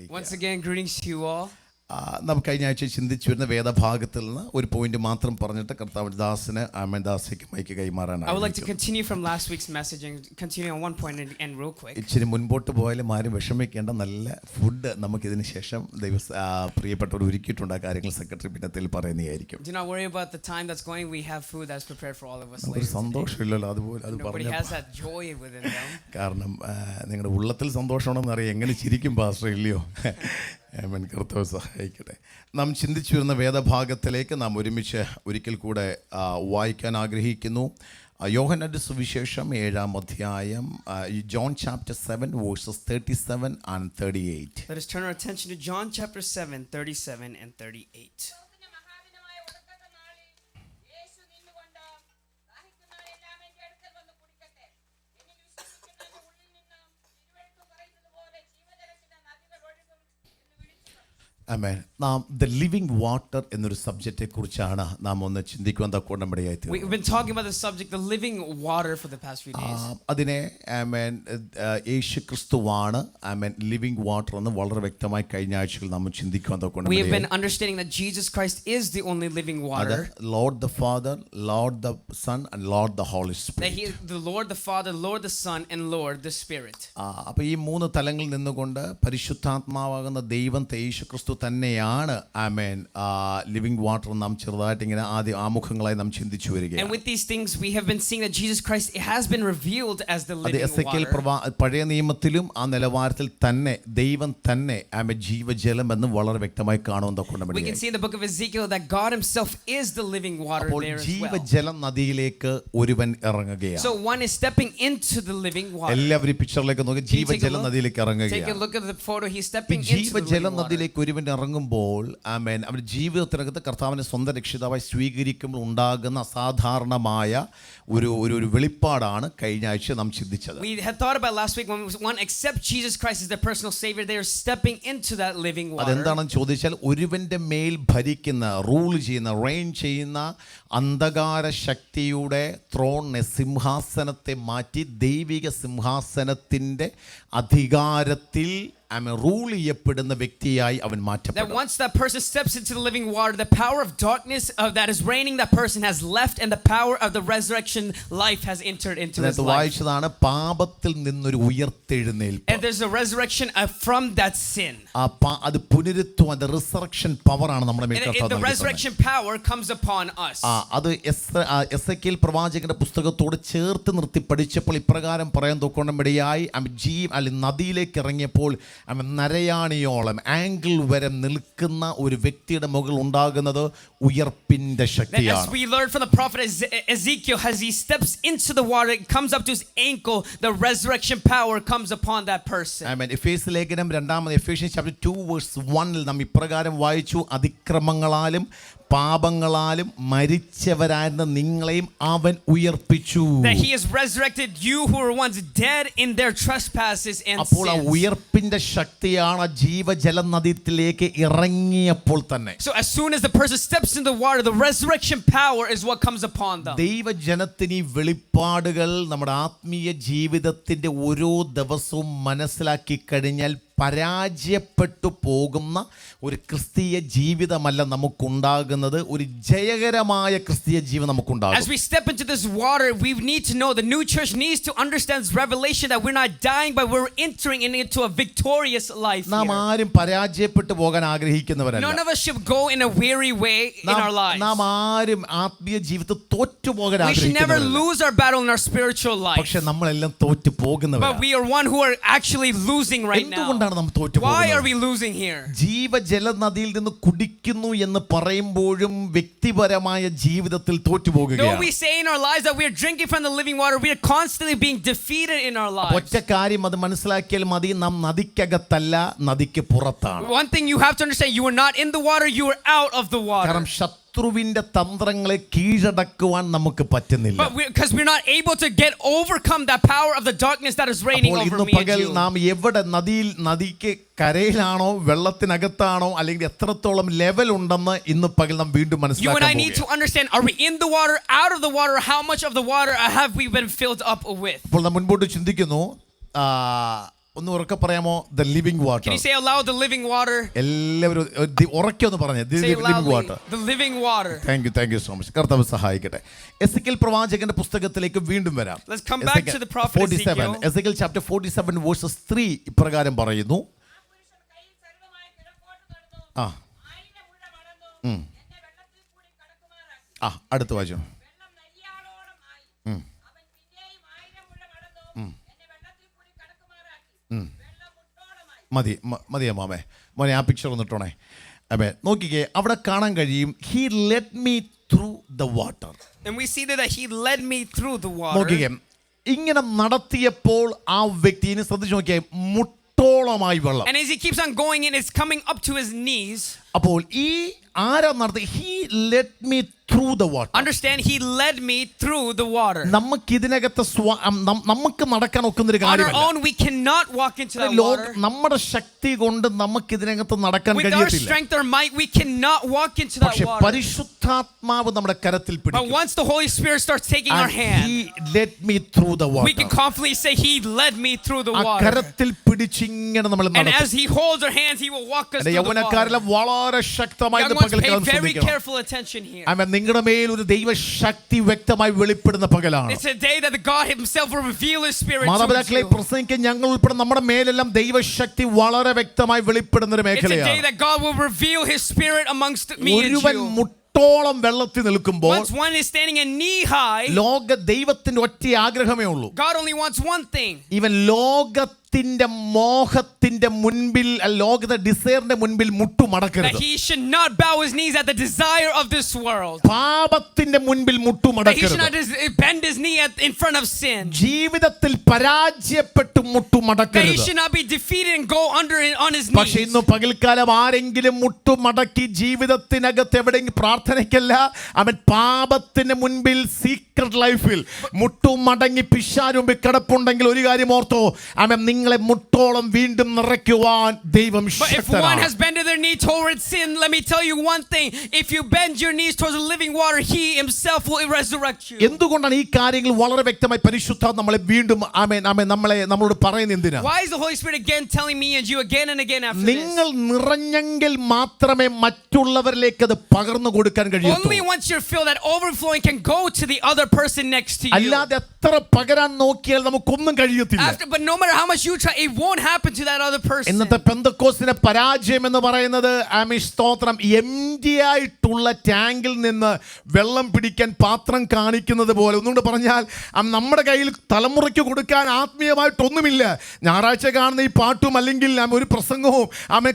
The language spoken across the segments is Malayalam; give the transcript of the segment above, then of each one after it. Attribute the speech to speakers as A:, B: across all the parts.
A: Once again, greetings to you all.
B: നമുക്ക് കഴിഞ്ഞ ആഴ്ച ചിന്തിച്ചു വരുന്ന വേദഭാഗത്തിൽ നിന്ന് ഒരു പോയിന്റ് മാത്രം പറഞ്ഞിട്ട് കർത്താവ് ദാസന് ആമേൻദാസിക്ക് mic കൈമാറാനാണ്.
A: I would like to continue from last week's message and continue on one point and real quick.
B: ഇച്ചിരി മുൻപോട്ട് പോയാലും ആരും വിഷമിക്കേണ്ട, നല്ല ഫുഡ് നമുക്ക് ഇതിന് ശേഷം പ്രിയപ്പെട്ടവർ ഒരുക്കിയിട്ടുണ്ട്. ആ കാര്യങ്ങൾ സെക്രട്ടറി പിന്നത്തിൽ പറയുന്നതായിരിക്കും.
A: Do not worry about the time that's going. We have food that's prepared for all of us.
B: ഒരു സന്തോഷമില്ലല്ലോ അതുപോലെ അത്
A: Nobody has that joy within them.
B: കാരണം നിങ്ങളുടെ ഉള്ളത്തിൽ സന്തോഷമാണെന്ന് അറിയാം, എങ്ങനെ ചിരിക്കും പാസ്റ്റർ ഇല്ലയോ? കർത്താവ് സഹായിക്കട്ടെ. നാം ചിന്തിച്ചു വരുന്ന വേദഭാഗത്തിലേക്ക് നാം ഒരുമിച്ച് ഒരിക്കൽ കൂടെ വായിക്കാൻ ആഗ്രഹിക്കുന്നു. യോഹന്നാന്റെ സുവിശേഷം 7-ാം അധ്യായം, John chapter 7 verses 37 and 38.
A: Let us turn our attention to John chapter 7, 37 and 38.
B: ആമേൻ. നാം ദ ലിവിംഗ് വാട്ടർ എന്നൊരു സബ്ജക്റ്റിനെ കുറിച്ചാണ് നാം ഒന്ന് ചിന്തിക്കുവാൻ തക്കോണ്ടമിടയായി.
A: We've been talking about the subject, the living water, for the past few days.
B: അതിനെ ആമേൻ യേശു ക്രിസ്തുവാണ് ആമേൻ ലിവിംഗ് വാട്ടർ എന്ന് വളരെ വ്യക്തമായി കഴിഞ്ഞ ആഴ്ചയിൽ നാം ചിന്തിക്കുവാൻ തക്കോണ്ടമിടയായി.
A: We have been understanding that Jesus Christ is the only living water.
B: Lord the Father, Lord the Son and Lord the Holy Spirit.
A: That he is the Lord the Father, Lord the Son and Lord the Spirit.
B: അപ്പോൾ ഈ മൂന്ന് തലങ്ങളിൽ നിന്നുകൊണ്ട് പരിശുദ്ധാത്മാവാകുന്ന ദൈവം യേശു ക്രിസ്തു തന്നെയാണ് ആമേൻ ലിവിംഗ് വാട്ടർ നാം ചെറുതായിട്ട് ഇങ്ങനെ ആദ്യ ആമുഖങ്ങളായി നാം ചിന്തിച്ചു വരികയാണ്.
A: And with these things we have been seeing that Jesus Christ has been revealed as the living water.
B: പഴയ നിയമത്തിലും ആ നിലവാരത്തിൽ തന്നെ ദൈവം തന്നെ ആമേൻ ജീവജലം എന്ന് വളരെ വ്യക്തമായി കാണുന്നതുകൊണ്ട്
A: we can see in the book of Ezekiel that God himself is the living water there as well.
B: ജീവജലം നദിയിലേക്ക് ഒരുവൻ ഇറങ്ങുകയാണ്.
A: So one is stepping into the living water.
B: എല്ലാവരും പിക്ചറിലേക്ക് നോക്കി, ജീവജലം നദിയിലേക്ക് ഇറങ്ങുകയാണ്.
A: Take a look at the photo. He's stepping into the
B: ജീവജലം നദിയിലേക്ക് ഒരുവൻ ഇറങ്ങുമ്പോൾ ആമേൻ അവരുടെ ജീവിതത്തിനകത്ത് കർത്താവിനെ സ്വന്തം രക്ഷിതാവായി സ്വീകരിക്കുമ്പോൾ ഉണ്ടാകുന്ന അസാധാരണമായ ഒരു വെളിപ്പാടാണ് കഴിഞ്ഞ ആഴ്ച നാം ചിന്തിച്ചത്.
A: We had thought about last week when one accepts Jesus Christ as their personal savior, they are stepping into that living water.
B: അതെന്താണെന്ന് ചോദിച്ചാൽ ഒരുവന്റെ മേൽ ഭരിക്കുന്ന, റൂൾ ചെയ്യുന്ന, റെയിൻ ചെയ്യുന്ന അന്ധകാര ശക്തിയുടെ ത്രോണിനെ, സിംഹാസനത്തെ മാറ്റി ദൈവിക സിംഹാസനത്തിന്റെ അധികാരത്തിൽ റൂൾ ചെയ്യപ്പെടുന്ന വ്യക്തിയായി അവൻ മാറ്റപ്പെടും.
A: That once that person steps into the living water, the power of darkness that is reigning that person has left, and the power of the resurrection life has entered into his life.
B: വായിച്ചതാണ് പാപത്തിൽ നിന്നൊരു ഉയർത്തെഴുന്നേൽപ്പ്.
A: And there's a resurrection from that sin.
B: അത് പുനരുത്വം, അത് റിസറക്ഷൻ പവറാണ് നമ്മുടെ മേൽ കർത്താവ്
A: നൽകുന്നത്. The resurrection power comes upon us.
B: അത് എസെക്കിയേൽ പ്രവാചകന്റെ പുസ്തകത്തോട് ചേർത്ത് നിർത്തി പഠിച്ചപ്പോൾ ഇപ്രകാരം പറയാൻ തൊക്കൊണ്ടമിടയായി, നദിയിലേക്ക് ഇറങ്ങിയപ്പോൾ നരയാണിയോളം ആംഗിൾ വരെ നിൽക്കുന്ന ഒരു വ്യക്തിയുടെ മുകളിൽ ഉണ്ടാകുന്നത് ഉയർപ്പിന്റെ ശക്തിയാണ്.
A: As we learned from the prophet Ezekiel, as he steps into the water, it comes up to his ankle, the resurrection power comes upon that person.
B: ആമേൻ. എഫേസ്യ ലേഖനം 2 Ephesians chapter 2 verse 1 നാം ഇപ്രകാരം വായിച്ചു, അതിക്രമങ്ങളാലും പാപങ്ങളാലും മരിച്ചവരായിരുന്ന നിങ്ങളെയും അവൻ ഉയർപ്പിച്ചു.
A: That he has resurrected you who were once dead in their trespasses and sins.
B: അപ്പോൾ ആ ഉയർപ്പിന്റെ ശക്തിയാണ് ജീവജല നദിയിലേക്ക് ഇറങ്ങിയപ്പോൾ തന്നെ.
A: So as soon as the person steps in the water, the resurrection power is what comes upon them.
B: ദൈവജനത്തിന് ഈ വെളിപ്പാടുകൾ നമ്മുടെ ആത്മീയ ജീവിതത്തിന്റെ ഓരോ ദിവസവും മനസ്സിലാക്കി കഴിഞ്ഞാൽ പരാജയപ്പെട്ടു പോകുന്ന ഒരു ക്രിസ്തീയ ജീവിതമല്ല നമുക്കുണ്ടാകുന്നത്, ഒരു ജയകരമായ ക്രിസ്തീയ ജീവിതം നമുക്കുണ്ടാകും.
A: As we step into this water, we need to know, the new church needs to understand this revelation that we're not dying but we're entering into a victorious life.
B: നാം ആരും പരാജയപ്പെട്ടു പോകാൻ ആഗ്രഹിക്കുന്നവരല്ല.
A: None of us should go in a weary way in our lives.
B: നാം ആരും ആത്മീയ ജീവിതത്തിൽ തോറ്റു പോകാൻ ആഗ്രഹിക്കുന്നവരല്ല.
A: We should never lose our battle in our spiritual life.
B: പക്ഷേ നമ്മളെല്ലാം തോറ്റു പോകുന്നവരാണ്.
A: But we are one who are actually losing right now. Why are we losing here?
B: ജീവജല നദിയിൽ നിന്ന് കുടിക്കുന്നു എന്ന് പറയുമ്പോഴും വ്യക്തിപരമായ ജീവിതത്തിൽ തോറ്റുപോകുകയാണ്.
A: Though we say in our lives that we are drinking from the living water, we are constantly being defeated in our lives.
B: ഒറ്റ കാര്യം അത് മനസ്സിലാക്കിയാൽ മതി, നാം നദിക്കകത്തല്ല, നദിക്ക് പുറത്താണ്.
A: One thing you have to understand, you are not in the water, you are out of the water.
B: കാരണം ശത്രുവിന്റെ തന്ത്രങ്ങളെ കീഴടക്കുവാൻ നമുക്ക് പറ്റുന്നില്ല.
A: But because we're not able to overcome that power of the darkness that is reigning over me and you.
B: ഇന്ന് പകൽ നാം എവിടെ നദിക്ക് കരയിലാണോ വെള്ളത്തിനകത്താണോ അല്ലെങ്കിൽ എത്രത്തോളം ലെവൽ ഉണ്ടെന്ന് ഇന്ന് പകൽ നാം വീണ്ടും മനസ്സിലാക്കാൻ
A: You and I need to understand, are we in the water, out of the water, how much of the water have we been filled up with?
B: അപ്പോൾ നാം മുൻപോട്ട് ചിന്തിക്കുന്നു, ഒന്ന് ഉറക്കെ പറയാമോ? The living
A: Can
B: water.
A: you say aloud, the living water?
B: എല്ലാവരും ഉറക്കെ ഒന്ന് പറഞ്ഞേ,
A: Say
B: living
A: loudly,
B: water.
A: the living water.
B: Thank you so much. കർത്താവ് സഹായിക്കട്ടെ. എസെക്കിയേൽ പ്രവാചകന്റെ പുസ്തകത്തിലേക്ക് വീണ്ടും വരാം.
A: Let's come back to the prophet
B: 47.
A: Ezekiel.
B: Ezekiel chapter 47 versus 3 ഇപ്രകാരം പറയുന്നു. ആ അടുത്ത വാചകം. മതിയാ മാമേ, മോനെ ആ പിക്ചർ ഒന്നിട്ടോണേ. അമ്മേ നോക്കിക്കേ, അവിടെ കാണാൻ കഴിയും, he led me through the water.
A: And we see that he led me through the water.
B: നോക്കിക്കേ, ഇങ്ങനെ നടത്തിയപ്പോൾ ആ വ്യക്തി, ഇനി ശ്രദ്ധിച്ചു നോക്കിയേ, മുട്ടോളമായി വെള്ളം.
A: And as he keeps on going in, it's coming up to his knees.
B: അപ്പോൾ ഈ ആരാ നടത്തി? He led me through the water.
A: Understand, he led me through the water.
B: നമുക്ക് ഇതിനകത്ത് നമുക്ക് നടക്കാൻ ഒക്കുന്ന ഒരു
A: On our
B: കാര്യമല്ല.
A: own, we cannot walk into that water.
B: നമ്മുടെ ശക്തി കൊണ്ട് നമുക്ക് ഇതിനകത്ത് നടക്കാൻ
A: With our
B: കഴിയത്തില്ല.
A: strength or might, we cannot walk into that
B: പക്ഷേ
A: water.
B: പരിശുദ്ധാത്മാവ് നമ്മുടെ കരത്തിൽ
A: But
B: പിടിക്കും.
A: once the Holy Spirit starts taking our
B: And
A: hand,
B: he led me through the
A: we can
B: water.
A: confidently say he led me through the
B: ആ
A: water.
B: കരത്തിൽ പിടിച്ചിങ്ങനെ നമ്മൾ
A: And
B: നടക്കും.
A: as he holds our hands, he will walk us
B: എൻ്റെ
A: through the water.
B: യൗവനക്കാരെല്ലാം വളരെ ശക്തമായി
A: Young ones, pay very careful attention here.
B: നിങ്ങളുടെ മേൽ ഒരു ദൈവശക്തി വ്യക്തമായി വെളിപ്പെടുന്ന പകലാണ്.
A: It's a day that the God himself will reveal his spirit to
B: മാതാപിതാക്കളെ
A: you.
B: പ്രസംഗിക്കാൻ ഞങ്ങൾ ഉൾപ്പെടെ നമ്മുടെ മേലെല്ലാം ദൈവശക്തി വളരെ വ്യക്തമായി വെളിപ്പെടുന്ന ഒരു
A: It's a day
B: മേഖലയാണ്.
A: that God will reveal his spirit amongst me and
B: ഒരുവൻ
A: you.
B: മുട്ടോളം വെള്ളത്തിൽ നിൽക്കുമ്പോൾ
A: Once one is standing in knee high,
B: ലോക ദൈവത്തിന്റെ ഒറ്റ ആഗ്രഹമേ ഉള്ളൂ.
A: God only wants one thing.
B: ഇവൻ ലോകത്തിന്റെ മോഹത്തിന്റെ മുൻപിൽ, ലോകത്തെ ഡിസയറിന്റെ മുൻപിൽ
A: That
B: മുട്ടുമടക്കരുത്.
A: he should not bow his knees at the desire of this world.
B: പാപത്തിന്റെ മുൻപിൽ
A: That he should
B: മുട്ടുമടക്കരുത്.
A: not bend his knee in front of sin.
B: ജീവിതത്തിൽ പരാജയപ്പെട്ട്
A: That he
B: മുട്ടുമടക്കരുത്.
A: should not be defeated and go under on his
B: പക്ഷെ
A: knees.
B: ഇന്ന് പകൽക്കാലം ആരെങ്കിലും മുട്ടുമടക്കി ജീവിതത്തിനകത്ത് എവിടെയെങ്കിലും പ്രാർത്ഥനയ്ക്കല്ല, അവൻ പാപത്തിന് മുൻപിൽ സീക്രട്ട് ലൈഫിൽ മുട്ടുമടങ്ങി പിശാചിന് മുമ്പിൽ കിടപ്പുണ്ടെങ്കിൽ ഒരു കാര്യം ഓർത്തോ, അവൻ നിങ്ങളെ മുട്ടോളം വീണ്ടും നിറയ്ക്കുവാൻ ദൈവം
A: But if one
B: ശക്തനാണ്.
A: has bended their knee towards sin, let me tell you one thing. If you bend your knees towards the living water, he himself will resurrect you.
B: എന്തുകൊണ്ടാണ് ഈ കാര്യങ്ങൾ വളരെ വ്യക്തമായി പരിശുദ്ധാത്മാവ് നമ്മളെ വീണ്ടും നമ്മളോട് പറയുന്നത് എന്തിനാ?
A: Why is the Holy Spirit again telling me and you again and again after this?
B: നിങ്ങൾ നിറഞ്ഞെങ്കിൽ മാത്രമേ മറ്റുള്ളവരിലേക്ക് അത് പകർന്നു കൊടുക്കാൻ കഴിയൂ.
A: Only once you're filled, that overflowing can go to the other person next to you.
B: അല്ലാതെ എത്ര പകരാൻ നോക്കിയാൽ നമുക്കൊന്നും കഴിയത്തില്ല.
A: But no matter how much you try, it won't happen to that other person.
B: ഇന്നത്തെ പെന്തക്കോസ്തിന്റെ പരാജയം എന്ന് പറയുന്നത് സ്തോത്രം എംറ്റി ആയിട്ടുള്ള ടാങ്കിൽ നിന്ന് വെള്ളം പിടിക്കാൻ പാത്രം കാണിക്കുന്നത് പോലെ. ഒന്നുകൊണ്ട് പറഞ്ഞാൽ നമ്മുടെ കയ്യിൽ തലമുറയ്ക്ക് കൊടുക്കാൻ ആത്മീയമായിട്ടൊന്നുമില്ല. ഞായറാഴ്ച കാണുന്ന ഈ പാട്ടും അല്ലെങ്കിൽ ഒരു പ്രസംഗവും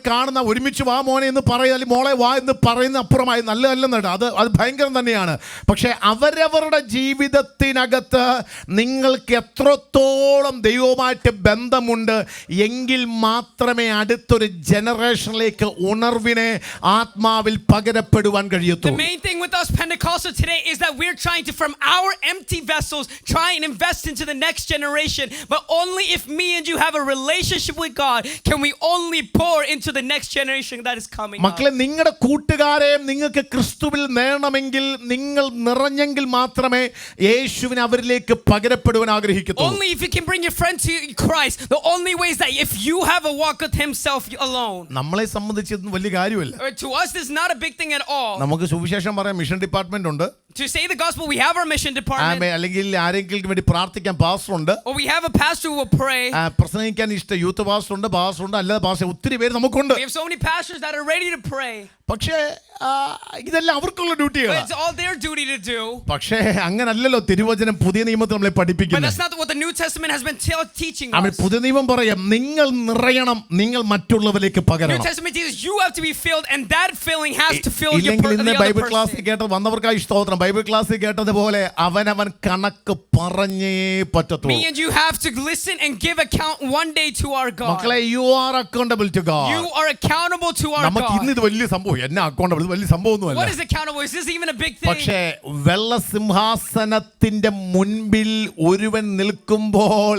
B: കാണുന്ന ഒരുമിച്ച് വാ മോനെ എന്ന് പറയുക, മോളെ വാ എന്ന് പറയുന്ന അപ്പുറമായി നല്ലതല്ലെന്നുണ്ട്. അത് ഭയങ്കരം തന്നെയാണ്. പക്ഷെ അവരവരുടെ ജീവിതത്തിനകത്ത് നിങ്ങൾക്ക് എത്രത്തോളം ദൈവവുമായിട്ട് ബന്ധമുണ്ട് എങ്കിൽ മാത്രമേ അടുത്തൊരു ജനറേഷനിലേക്ക് ഉണർവിനെ ആത്മാവിൽ പകരപ്പെടുവാൻ കഴിയത്തുള്ളൂ.
A: The main thing with us Pentecostals today is that we're trying to, from our empty vessels, try and invest into the next generation. But only if me and you have a relationship with God can we only pour into the next generation that is coming up.
B: മക്കളെ, നിങ്ങളുടെ കൂട്ടുകാരെ നിങ്ങൾക്ക് ക്രിസ്തുവിൽ നേടണമെങ്കിൽ നിങ്ങൾ നിറഞ്ഞെങ്കിൽ മാത്രമേ യേശുവിനെ അവരിലേക്ക് പകരപ്പെടുവാൻ ആഗ്രഹിക്കത്തുള്ളൂ.
A: Only if you can bring your friend to Christ. The only way is that if you have a walk with himself alone.
B: നമ്മളെ സംബന്ധിച്ച് ഇതൊന്നും വലിയ കാര്യമല്ല.
A: To us this is not a big thing at all.
B: നമുക്ക് സുവിശേഷം പറയാൻ മിഷൻ ഡിപ്പാർട്ട്മെന്റ് ഉണ്ട്.
A: To say the gospel, we have our mission department.
B: അല്ലെങ്കിൽ ആരെങ്കിലും വേണ്ടി പ്രാർത്ഥിക്കാൻ പാസ്റ്റർ ഉണ്ട്.
A: Or we have a pastor who will pray.
B: പ്രസംഗിക്കാൻ യൂത്ത് പാസ്റ്റർ ഉണ്ട്, അല്ലാതെ പാസ്റ്റർ ഒത്തിരി പേര് നമുക്കുണ്ട്.
A: We have so many pastors that are ready to pray.
B: പക്ഷേ ഇതെല്ലാം അവർക്കുള്ള ഡ്യൂട്ടിയാണ്.
A: But it's all their duty to do.
B: പക്ഷേ അങ്ങനല്ലല്ലോ തിരുവചനം പുതിയ നിയമത്തിൽ നമ്മളെ
A: But
B: പഠിപ്പിക്കുന്നത്.
A: that's not what the New Testament has been teaching us.
B: പുതിയ നിയമം പറയാം, നിങ്ങൾ നിറയണം, നിങ്ങൾ മറ്റുള്ളവരിലേക്ക്
A: New
B: പകരണം.
A: Testament teaches you have to be filled, and that filling has to fill your
B: ഇല്ലെങ്കിൽ ഇന്ന്
A: the other
B: ബൈബിൾ ക്ലാസ്സിൽ
A: person.
B: കേട്ടത് വന്നവർക്കായി സ്തോത്രം. ബൈബിൾ ക്ലാസ്സിൽ കേട്ടതുപോലെ അവനവൻ കണക്ക് പറഞ്ഞേ പറ്റത്തുള്ളൂ.
A: Me and you have to listen and give account one day to our God.
B: മക്കളെ, you are accountable to God.
A: You are accountable to our
B: നമുക്ക് ഇന്ന്
A: God.
B: ഇത് വലിയ സംഭവം, എന്നെ അക്കൗണ്ടബിൾ, ഇത് വലിയ സംഭവമൊന്നുമല്ല.
A: What is accountable? Is this even a big thing?
B: പക്ഷേ വെള്ളസിംഹാസനത്തിന്റെ മുൻപിൽ ഒരുവൻ നിൽക്കുമ്പോൾ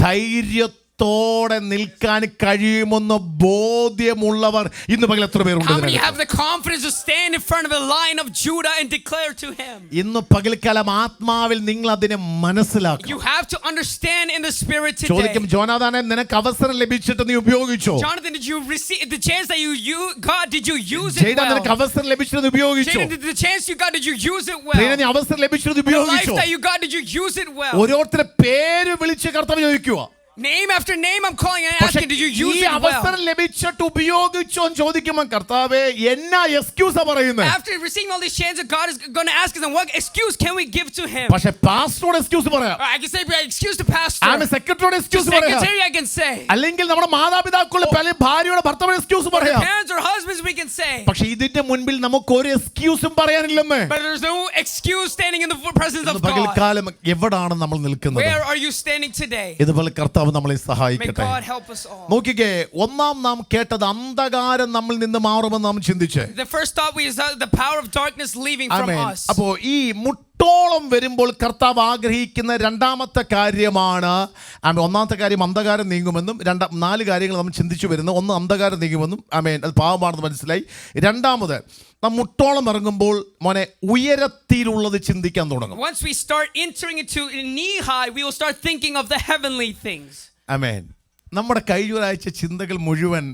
B: ധൈര്യത്തോടെ ധൈര്യത്തോടെ നിൽക്കാൻ കഴിയുമെന്ന് ബോധ്യമുള്ളവർ ഇന്ന് പകൽ എത്ര പേരുണ്ട്?
A: How many have the confidence to stand in front of the Lion of Judah and declare to him?
B: ഇന്ന് പകൽക്കാലം ആത്മാവിൽ നിങ്ങൾ അതിനെ മനസ്സിലാക്കണം.
A: You have to understand in the spirit today.
B: ചോദിക്കും, ജോനാഥാനെ നിനക്ക് അവസരം ലഭിച്ചിട്ട് നീ ഉപയോഗിച്ചോ?
A: Jonathan, did you receive the chance that God, did you use it
B: ജയ്ദ, നിനക്ക്
A: well?
B: അവസരം ലഭിച്ചിട്ട് ഉപയോഗിച്ചോ?
A: Jaden, the chance you got, did you use it well?
B: നീ അവസരം ലഭിച്ചിട്ട്
A: The life
B: ഉപയോഗിച്ചോ?
A: that you got, did you use it well?
B: ഓരോരുത്തരെ പേര് വിളിച്ച് കർത്താവ് ചോദിക്കുക.
A: Name after name I'm calling and
B: പക്ഷേ
A: asking, did you use
B: ഈ
A: it well?
B: അവസരം ലഭിച്ചിട്ട് ഉപയോഗിച്ചോ എന്ന് ചോദിക്കുമ്പോൾ കർത്താവേ എന്നാ എക്സ്ക്യൂസാ പറയുന്നത്?
A: After receiving all these chances, God is going to ask us, and what excuse can we give to him?
B: പക്ഷേ പാസ്റ്ററോട് എക്സ്ക്യൂസ് പറയാം,
A: Or I can say excuse to pastor.
B: ആമേ സെക്രട്ടറിയോട് എക്സ്ക്യൂസ് പറയാം,
A: Secretary I can say.
B: അല്ലെങ്കിൽ നമ്മുടെ മാതാപിതാക്കളുടെ പല ഭാര്യയുടെ ഭർത്താവിന്റെ എക്സ്ക്യൂസ് പറയാം.
A: Parents or husbands we can say.
B: പക്ഷേ ഇതിന്റെ മുൻപിൽ നമുക്ക് ഒരു എക്സ്ക്യൂസും പറയാനില്ലെന്ന്.
A: But there's no excuse standing in the presence of God.
B: പകൽക്കാലം എവിടാണ് നമ്മൾ നിൽക്കുന്നത്?
A: Where are you standing today?
B: ഇതുപോലെ കർത്താവ് നമ്മളെ
A: May
B: സഹായിക്കട്ടെ.
A: God help us all.
B: നോക്കിക്കേ, ഒന്നാം നാം കേട്ടത് അന്ധകാരം നമ്മിൽ നിന്ന് മാറുമെന്ന് നാം ചിന്തിച്ചേ.
A: The first thought we is the power of darkness leaving from
B: amen.
A: us.
B: അപ്പോ ഈ മുട്ടോളം വരുമ്പോൾ കർത്താവ് ആഗ്രഹിക്കുന്ന രണ്ടാമത്തെ കാര്യമാണ്, ഒന്നാമത്തെ കാര്യം അന്ധകാരം നീങ്ങുമെന്നും 4 കാര്യങ്ങൾ നമ്മൾ ചിന്തിച്ചു വരുന്നു. ഒന്ന്, അന്ധകാരം നീങ്ങുമെന്നും, ആമേൻ, അത് പാപമാണെന്ന് മനസ്സിലായി. രണ്ടാമത്, നാം മുട്ടോളം ഇറങ്ങുമ്പോൾ മോനെ ഉയരത്തിലുള്ളത് ചിന്തിക്കാൻ തുടങ്ങും.
A: Once we start entering into knee high, we will start thinking of the heavenly things.
B: ആമേൻ. നമ്മുടെ കഴിഞ്ഞ ഒരാഴ്ച ചിന്തകൾ മുഴുവൻ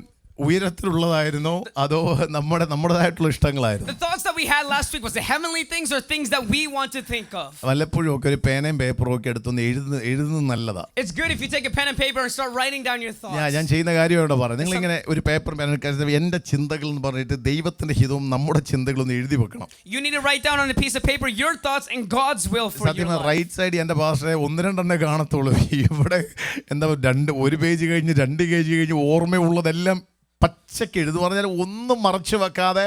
B: ഉയരത്തിലുള്ളതായിരുന്നോ അതോ നമ്മുടേതായിട്ടുള്ള ഇഷ്ടങ്ങളായിരുന്നു?
A: The thoughts that we had last week, was the heavenly things or things that we want to think of?
B: വല്ലപ്പോഴും ഒക്കെ ഒരു പേനയും പേപ്പറും ഒക്കെ എടുത്തൊന്ന് എഴുതുന്നത് നല്ലതാ.
A: It's good if you take a pen and paper and start writing down your thoughts.
B: ഞാൻ ചെയ്യുന്ന കാര്യമായിട്ട് പറയാം. നിങ്ങളിങ്ങനെ ഒരു പേപ്പർ പേന എൻ്റെ ചിന്തകൾ എന്ന് പറഞ്ഞിട്ട് ദൈവത്തിന്റെ ഹിതവും നമ്മുടെ ചിന്തകളും ഒന്ന് എഴുതി വെക്കണം.
A: You need to write down on a piece of paper your thoughts and God's will for your life.
B: Right side എൻ്റെ ഭാഷയെ 1-2 കാണത്തുള്ളൂ. ഇവിടെ എന്താ 1 പേജ് കഴിഞ്ഞ് 2 പേജ് കഴിഞ്ഞ് ഓർമ്മയുള്ളതെല്ലാം പച്ചക്ക് എഴുതും. പറഞ്ഞാൽ ഒന്നും മറച്ചു വെക്കാതെ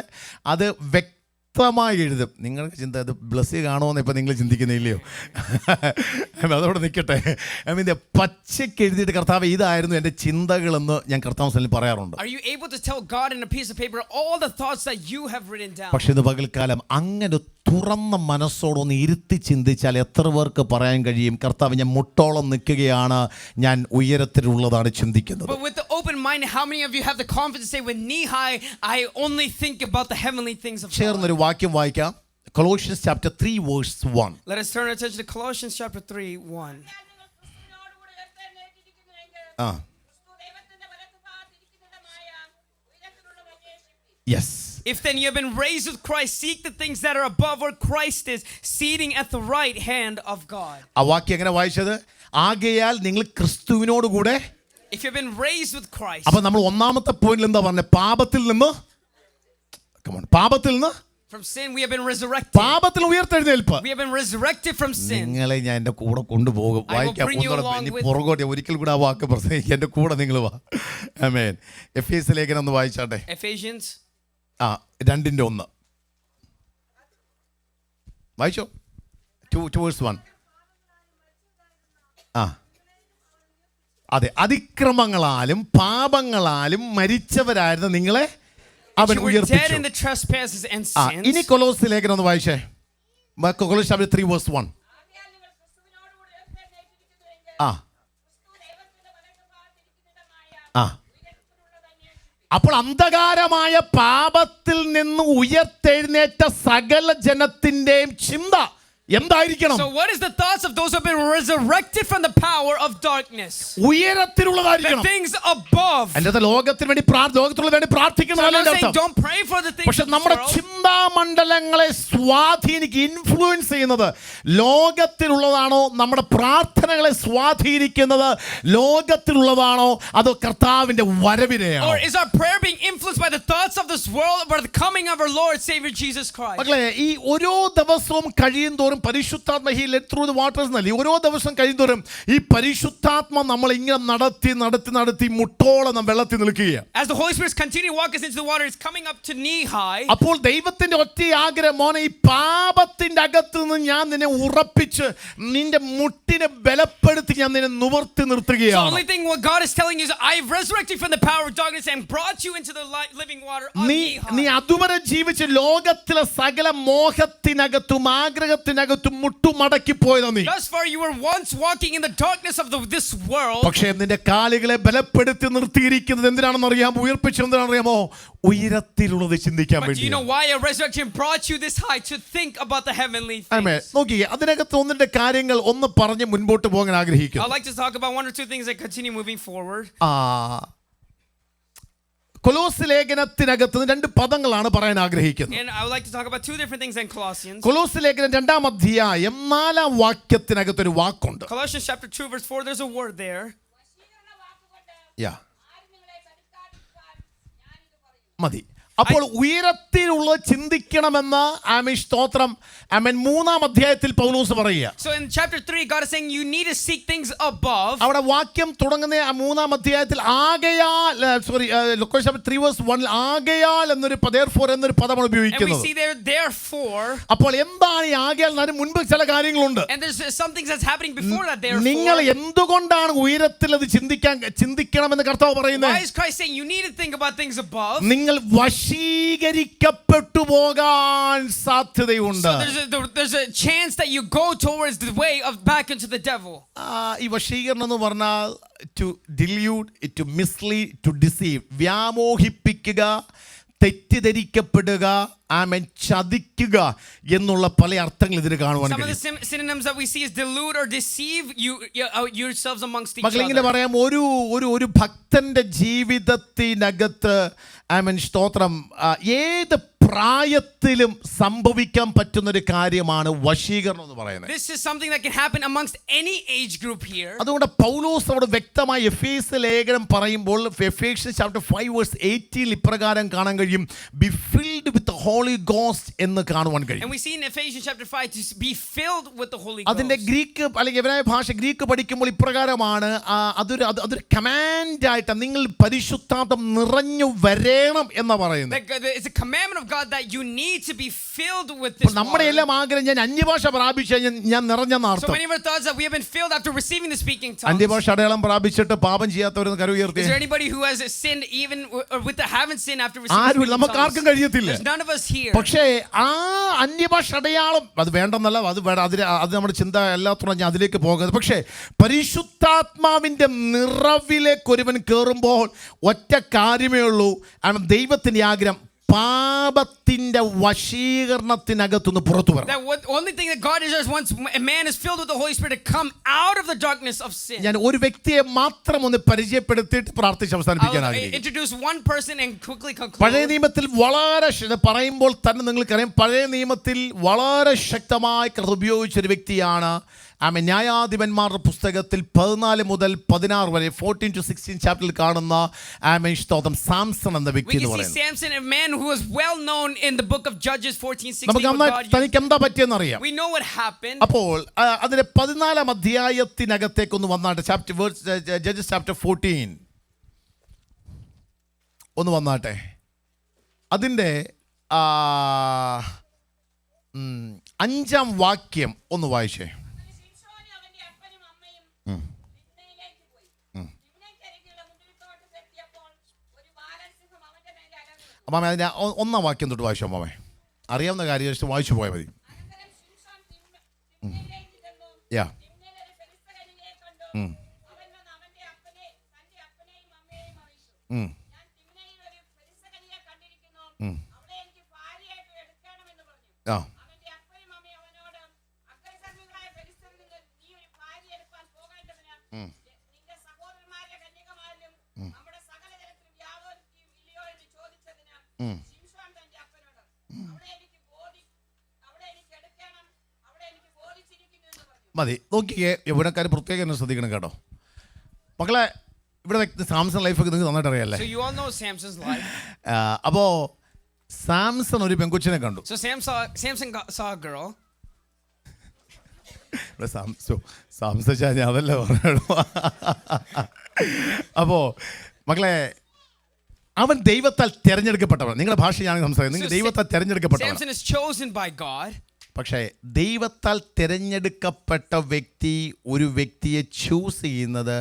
B: അത് വ്യക്തമായി എഴുതും. നിങ്ങൾക്ക് ചിന്ത അത് ബ്ലസ്സി കാണുമെന്ന് ഇപ്പം നിങ്ങൾ ചിന്തിക്കുന്നില്ലയോ? അതോടെ നിൽക്കട്ടെ. പച്ചക്ക് എഴുതിയിട്ട് കർത്താവ് ഇതായിരുന്നു എൻ്റെ ചിന്തകളെന്ന് ഞാൻ കർത്താവ് പറയാറുണ്ട്.
A: Are you able to tell God in a piece of paper all the thoughts that you have written down?
B: പക്ഷേ ഇത് പകൽക്കാലം അങ്ങനെ തുറന്ന മനസ്സോടൊന്ന് ഇരുത്തി ചിന്തിച്ചാൽ എത്ര പേർക്ക് പറയാൻ കഴിയും, കർത്താവ് ഞാൻ മുട്ടോളം നിൽക്കുകയാണ്, ഞാൻ ഉയരത്തിലുള്ളതാണ് ചിന്തിക്കുന്നത്.
A: But with the open mind, how many of you have the confidence to say with knee high, I only think about the heavenly things of God?
B: ചേർന്നൊരു വാക്യം വായിക്കാം. Colossians chapter 3 verse 1.
A: Let us turn our attention to Colossians chapter 3:1.
B: Yes.
A: If then you have been raised with Christ, seek the things that are above where Christ is, seating at the right hand of God.
B: ആ വാക്യം എങ്ങനെ വായിച്ചത്? ആകയാൽ നിങ്ങൾ ക്രിസ്തുവിനോട് കൂടെ.
A: If you have been raised with Christ.
B: അപ്പോൾ നമ്മൾ ഒന്നാമത്തെ പോയിന്റിൽ എന്താ പറഞ്ഞത്? പാപത്തിൽ നിന്ന്
A: from sin we have been resurrected.
B: പാപത്തിൽ ഉയർത്തെഴുന്നേൽപ്പ്.
A: We have been resurrected from sin.
B: നിങ്ങളെ ഞാൻ എൻ്റെ കൂടെ കൊണ്ടുപോകും. വായിക്കാം. പുറകോട്ടെ ഒരിക്കൽ കൂടെ ആ വാക്ക് പ്രസംഗിക്കുക. എൻ്റെ കൂടെ നിങ്ങൾ വാ. ആമേൻ. എഫേസ്യ ലേഖനം ഒന്ന് വായിച്ചാട്ടെ.
A: Ephesians
B: 2:1 വായിച്ചോ. 2:1. അതെ, അതിക്രമങ്ങളാലും പാപങ്ങളാലും മരിച്ചവരായിരുന്നു നിങ്ങളെ അവൻ ഉയർപ്പിച്ചു. ഇനി കൊലോസ്യ ലേഖനം ഒന്ന് വായിച്ചേ. കൊലോസ്യ chapter 3 verse 1. അപ്പോൾ അന്ധകാരമായ പാപത്തിൽ നിന്ന് ഉയർത്തെഴുന്നേറ്റ സകല ജനത്തിന്റെയും ചിന്ത എന്തായിരിക്കണം?
A: So what is the thoughts of those who have been resurrected from the power of darkness?
B: ഉയരത്തിലുള്ളതായിരിക്കണം.
A: The things above.
B: അല്ലാതെ ലോകത്തിന് വേണ്ടി ലോകത്തിലുള്ള വേണ്ടി പ്രാർത്ഥിക്കുന്നതല്ല.
A: Don't pray for the things
B: പക്ഷെ
A: of this
B: നമ്മുടെ
A: world.
B: ചിന്താമണ്ഡലങ്ങളെ സ്വാധീനിക്കുക, ഇൻഫ്ലുവൻസ് ചെയ്യുന്നത് ലോകത്തിലുള്ളതാണോ, നമ്മുടെ പ്രാർത്ഥനകളെ സ്വാധീനിക്കുന്നത് ലോകത്തിലുള്ളതാണോ, അതോ കർത്താവിന്റെ വരവിനെയാണോ?
A: Or is our prayer being influenced by the thoughts of this world or by the coming of our Lord Savior Jesus Christ?
B: മക്കളെ, ഈ ഓരോ ദിവസവും കഴിയുന്തോറും പരിശുദ്ധാത്മ he let through the waters എന്നല്ലേ, ഓരോ ദിവസം കഴിയുന്തോറും ഈ പരിശുദ്ധാത്മ നമ്മൾ ഇങ്ങനെ നടത്തി മുട്ടോളം നാം വെള്ളത്തിൽ നിൽക്കുകയാണ്.
A: As the Holy Spirit continue to walk us into the water, it's coming up to knee high.
B: അപ്പോൾ ദൈവത്തിന്റെ ഒറ്റ ആഗ്രഹം, മോനെ, ഈ പാപത്തിന്റെ അകത്ത് നിന്ന് ഞാൻ നിന്നെ ഉറപ്പിച്ച് നിന്റെ മുട്ടിനെ ബലപ്പെടുത്തി ഞാൻ നിന്നെ നിവർത്തി നിർത്തുകയാണ്.
A: The only thing what God is telling you is, I have resurrected from the power of darkness and brought you into the living water on knee high.
B: നീ അതുവരെ ജീവിച്ച് ലോകത്തിലെ സകല മോഹത്തിനകത്തും ആഗ്രഹത്തിനകത്തും ഇരുട്ടിനകത്ത് മുട്ടുമടക്കി പോയതാ നീ.
A: Thus far you were once walking in the darkness of this world.
B: പക്ഷേ നിന്റെ കാലുകളെ ബലപ്പെടുത്തി നിർത്തിയിരിക്കുന്നത് എന്തിനാണെന്ന് അറിയാമോ? ഉയർപ്പിച്ചത് എന്തിനാണെന്ന് അറിയാമോ? ഉയരത്തിലുള്ളത് ചിന്തിക്കാൻ
A: But do you
B: വേണ്ടി.
A: know why a resurrection brought you this high? To think about the heavenly
B: amen.
A: things.
B: നോക്കിയേ, അതിനകത്ത് ഒന്നിന്റെ കാര്യങ്ങൾ ഒന്ന് പറഞ്ഞ് മുൻപോട്ട് പോകാൻ
A: I'd
B: ആഗ്രഹിക്കുന്നു.
A: like to talk about one or two things and continue moving forward.
B: കൊലോസ് ലേഖനത്തിനകത്ത് രണ്ട് പദങ്ങളാണ് പറയാൻ ആഗ്രഹിക്കുന്നത്.
A: And I would like to talk about two different things in Colossians.
B: കൊലോസ് ലേഖനം 2-ാം അധ്യായം 4-ാം വാക്യത്തിനകത്ത് ഒരു വാക്കുണ്ട്.
A: Colossians chapter 2 verse 4, there's a word there.
B: യാ, മതി. അപ്പോൾ ഉയരത്തിലുള്ളത് ചിന്തിക്കണമെന്ന് ആമേൻ സ്തോത്രം. ആമേൻ 3-ാം അധ്യായത്തിൽ പൗലോസ് പറയുക.
A: So in chapter 3 God is saying you need to seek things above.
B: അവിടെ വാക്യം തുടങ്ങുന്ന 3-ാം അധ്യായത്തിൽ ആകയാൽ, Lukas 3:1 ആകയാൽ എന്നൊരു therefore എന്നൊരു പദമാണ്
A: And we
B: ഉപയോഗിക്കുന്നത്.
A: see there therefore.
B: അപ്പോൾ എന്താണ് ഈ ആകയാൽ? അതിന് മുൻപ് ചില കാര്യങ്ങളുണ്ട്.
A: And there's some things that's happening before that
B: നിങ്ങൾ
A: therefore.
B: എന്തുകൊണ്ടാണ് ഉയരത്തിൽ അത് ചിന്തിക്കണമെന്ന് കർത്താവ്
A: Why
B: പറയുന്നത്?
A: is Christ saying you need to think about things above?
B: നിങ്ങൾ വശീകരിക്കപ്പെട്ടു പോകാൻ സാധ്യതയുണ്ട്.
A: So there's a chance that you go towards the way of back into the devil.
B: ഈ വശീകരണം എന്ന് പറഞ്ഞാൽ to delude, to mislead, to deceive, വ്യാമോഹിപ്പിക്കുക, തെറ്റിദ്ധരിക്കപ്പെടുക, ആമേൻ ചതിക്കുക എന്നുള്ള പല അർത്ഥങ്ങൾ ഇതിന് കാണുവാൻ
A: Some of
B: കഴിയും.
A: the synonyms that we see is delude or deceive yourselves amongst each
B: മക്കളെ ഇങ്ങനെ
A: other.
B: പറയാം, ഒരു ഭക്തന്റെ ജീവിതത്തിനകത്ത് ആമേൻ സ്തോത്രം ഏത് പ്രായത്തിലും സംഭവിക്കാൻ പറ്റുന്ന ഒരു കാര്യമാണ് വശീകരണം എന്ന് പറയുന്നത്.
A: This is something that can happen amongst any age group here.
B: അതുകൊണ്ട് പൗലോസ് അവിടെ വ്യക്തമായി എഫേസ്യ ലേഖനം പറയുമ്പോൾ എഫേഷ്യൻസ് ചാപ്റ്റർ 5:18 ഇപ്രകാരം കാണാൻ കഴിയും, be filled with Holy Ghost എന്ന് കാണുവാൻ കഴിയും.
A: And we see in Ephesians chapter 5 to be filled with the Holy
B: അതിന്റെ
A: Ghost.
B: ഗ്രീക്ക് അല്ലെങ്കിൽ എബ്രായ ഭാഷ ഗ്രീക്ക് പഠിക്കുമ്പോൾ ഇപ്രകാരമാണ്, അതൊരു കമാൻഡ് ആയിട്ട് നിങ്ങൾ പരിശുദ്ധാത്മം നിറഞ്ഞു വരേണം എന്ന് പറയുന്നത്.
A: It's a commandment of God that you need to be filled with this
B: നമ്മുടെ
A: water.
B: എല്ലാം ആഗ്രഹം ഞാൻ അന്യഭാഷ പ്രാപിച്ച ഞാൻ നിറഞ്ഞെന്ന
A: So
B: അർത്ഥം.
A: many of our thoughts that we have been filled after receiving the speaking tongues.
B: അന്യഭാഷ അടയാളം പ്രാപിച്ചിട്ട് പാപം ചെയ്യാത്തവരെന്ന് കരു ഉയർത്തി.
A: Is there anybody who has sinned even with the haven't sinned after receiving
B: ആരും
A: speaking
B: നമുക്ക് ആർക്കും
A: tongues?
B: കഴിയത്തില്ല.
A: There's none of us here.
B: പക്ഷേ ആ അന്യഭാഷ അടയാളം അത് വേണ്ടെന്നല്ല, അത് നമ്മുടെ ചിന്ത എല്ലാത്തോളം ഞാൻ അതിലേക്ക് പോകുന്നത്. പക്ഷേ പരിശുദ്ധാത്മാവിന്റെ നിറവിലേക്ക് ഒരുവൻ കയറുമ്പോൾ ഒറ്റ കാര്യമേ ഉള്ളൂ, ദൈവത്തിന്റെ ആഗ്രഹം പാപത്തിന്റെ വശീകരണത്തിനകത്തുനിന്ന് പുറത്തു വരണം.
A: That only thing that God desires once a man is filled with the Holy Spirit to come out of the darkness of sin.
B: ഞാൻ ഒരു വ്യക്തിയെ മാത്രം ഒന്ന് പരിചയപ്പെടുത്തിയിട്ട് പ്രാർത്ഥിച്ച് അവസാനിപ്പിക്കാൻ
A: I'll
B: ആഗ്രഹിക്കുന്നു.
A: introduce one person and quickly
B: പഴയ
A: conclude.
B: നിയമത്തിൽ വളരെ പറയുമ്പോൾ തന്നെ നിങ്ങൾക്കറിയാം, പഴയ നിയമത്തിൽ വളരെ ശക്തമായി ഉപയോഗിച്ചൊരു വ്യക്തിയാണ് ആമേൻ. ന്യായാധിപന്മാരുടെ പുസ്തകത്തിൽ 14 മുതൽ 16 വരെ 14 to 16 ചാപ്റ്ററിൽ കാണുന്ന ആമേൻ സ്തോത്രം സാംസൺ എന്ന വ്യക്തി
A: We
B: എന്ന്
A: can see
B: പറയുന്നത്.
A: Samson, a man who was well known in the book of Judges 14:16.
B: നമുക്ക് തനിക്ക് എന്താ പറ്റിയെന്നറിയാം.
A: We know what happened.
B: അപ്പോൾ അതിന്റെ 14-ാം അധ്യായത്തിനകത്തേക്ക് ഒന്ന് വന്നാട്ടെ. ജഡ്ജസ് ചാപ്റ്റർ 14 ഒന്ന് വന്നാട്ടെ. അതിൻ്റെ 5-ാം വാക്യം ഒന്ന് വായിച്ചേ. അമ്മാമ അതിൻ്റെ 1-ാം വാക്യം തൊട്ട് വായിച്ചോ അമ്മാമേ. അറിയാവുന്ന കാര്യം ജസ്റ്റ് വായിച്ചു പോയാൽ മതി. യാ ആ മതി. നോക്കിയേ, യൗവനക്കാർ പ്രത്യേകം എന്നെ ശ്രദ്ധിക്കണം കേട്ടോ മക്കളെ. ഇവിടെ സാംസൺ ലൈഫൊക്കെ നിങ്ങൾക്ക് നന്നായിട്ട് അറിയാമല്ലേ.
A: So you all know Samson's life.
B: അപ്പോൾ സാംസൺ ഒരു പെൺകൊച്ചിനെ കണ്ടു.
A: So Samson saw a girl.
B: Samson ഞാൻ അതല്ലേ പറയണു. അപ്പോൾ മക്കളെ, അവൻ ദൈവത്താൽ തിരഞ്ഞെടുക്കപ്പെട്ടവൻ. നിങ്ങളുടെ ഭാഷയാണ് സംസാരിക്കുന്നത്. നിങ്ങൾ ദൈവത്താൽ തിരഞ്ഞെടുക്കപ്പെട്ടവൻ.
A: Samson is chosen by God.
B: പക്ഷേ ദൈവത്താൽ തിരഞ്ഞെടുക്കപ്പെട്ട വ്യക്തി ഒരു വ്യക്തിയെ ചൂസ് ചെയ്യുന്നത്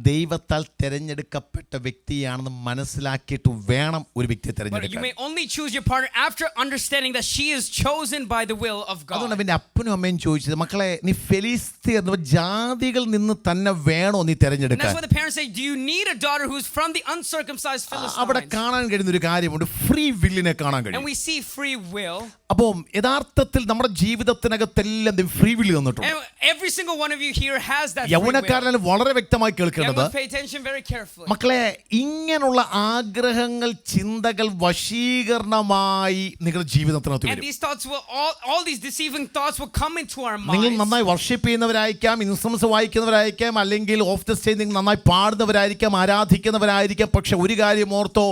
B: ദൈവത്താൽ തിരഞ്ഞെടുക്കപ്പെട്ട വ്യക്തിയാണെന്ന് മനസ്സിലാക്കിയിട്ട് വേണം ഒരു വ്യക്തിയെ
A: But you
B: തിരഞ്ഞെടുക്കാൻ.
A: may only choose your partner after understanding that she is chosen by the will of
B: അതുകൊണ്ട്
A: God.
B: അവൻ്റെ അപ്പനും അമ്മയും ചോദിച്ചത്, മക്കളെ നീ ഫെലിസ്തീർ ജാതികളിൽ നിന്ന് തന്നെ വേണോ നീ
A: And that's
B: തിരഞ്ഞെടുക്കാൻ?
A: why the parents say, do you need a daughter who's from the uncircumcised
B: അവിടെ
A: Philistines?
B: കാണാൻ കഴിയുന്ന ഒരു കാര്യമുണ്ട്, ഫ്രീ വില്ലിനെ കാണാൻ
A: And
B: കഴിയും.
A: we see free will.
B: അപ്പോൾ യഥാർത്ഥത്തിൽ നമ്മുടെ ജീവിതത്തിനകത്തെല്ലാം ഫ്രീ വില്ല് തന്നിട്ടുണ്ട്.
A: And every single one of you here has that free will.
B: യൗവനക്കാരനെ വളരെ വ്യക്തമായി
A: And
B: കേൾക്കേണ്ടത്,
A: we'll pay attention very carefully.
B: മക്കളെ ഇങ്ങനെയുള്ള ആഗ്രഹങ്ങൾ ചിന്തകൾ വശീകരണമായി നിങ്ങളുടെ ജീവിതത്തിനകത്ത്
A: And
B: വരും.
A: these thoughts will, all these deceiving thoughts will come into our
B: നിങ്ങൾ
A: minds.
B: നന്നായി വർഷിപ്പ് ചെയ്യുന്നവരായിരിക്കാം, ഇൻസ്ട്രുമെന്റ്സ് വായിക്കുന്നവരായിരിക്കാം, അല്ലെങ്കിൽ ഓഫ് ദ സ്റ്റേജ് നിങ്ങൾ നന്നായി പാടുന്നവരായിരിക്കാം, ആരാധിക്കുന്നവരായിരിക്കാം. പക്ഷെ ഒരു കാര്യം ഓർത്തോ,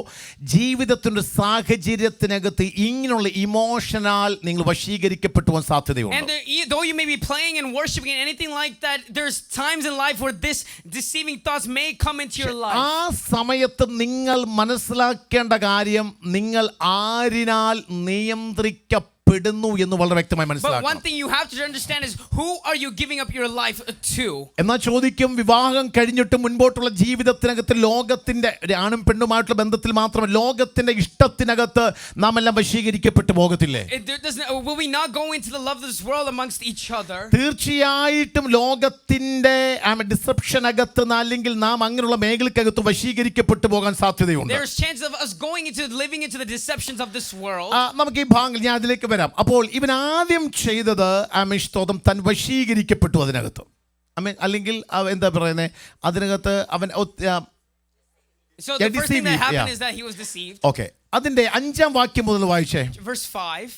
B: ജീവിതത്തിൻ്റെ സാഹചര്യത്തിനകത്ത് ഇങ്ങനെയുള്ള ഇമോഷനാൽ നിങ്ങൾ വശീകരിക്കപ്പെട്ടുവാൻ സാധ്യതയുണ്ട്.
A: And though you may be playing and worshiping and anything like that, there's times in life where this deceiving thoughts may come into your life.
B: ആ സമയത്ത് നിങ്ങൾ മനസ്സിലാക്കേണ്ട കാര്യം, നിങ്ങൾ ആരിനാൽ നിയന്ത്രിക്കപ്പെടുന്നു എന്ന് വളരെ വ്യക്തമായി
A: But one
B: മനസ്സിലാക്കണം.
A: thing you have to understand is, who are you giving up your life to?
B: എന്നാൽ ചോദിക്കും, വിവാഹം കഴിഞ്ഞിട്ട് മുൻപോട്ടുള്ള ജീവിതത്തിനകത്ത് ലോകത്തിന്റെ ആണും പെണ്ണുമായിട്ടുള്ള ബന്ധത്തിൽ മാത്രമല്ല, ലോകത്തിന്റെ ഇഷ്ടത്തിനകത്ത് നാം എല്ലാം വശീകരിക്കപ്പെട്ടു പോകത്തില്ലേ?
A: Will we not go into the love of this world amongst each other?
B: തീർച്ചയായിട്ടും ലോകത്തിന്റെ ഡിസപ്ഷൻ അകത്ത് അല്ലെങ്കിൽ നാം അങ്ങനെയുള്ള മേഖലക്കകത്ത് വശീകരിക്കപ്പെട്ടു പോകാൻ സാധ്യതയുണ്ട്.
A: There's chances of us going into living into the deceptions of this world.
B: നമുക്ക് ഈ ഭാഗങ്ങൾ ഞാൻ അതിലേക്ക് വരാം. അപ്പോൾ ഇവൻ ആദ്യം ചെയ്തത് സ്തോത്രം, താൻ വശീകരിക്കപ്പെട്ടു അതിനകത്ത്. അല്ലെങ്കിൽ എന്താ പറയുന്നത്, അതിനകത്ത് അവൻ
A: So the first thing that happened is that he was deceived.
B: Okay, അതിന്റെ 5-ാം വാക്യം മുതൽ വായിച്ചേ.
A: Verse 5.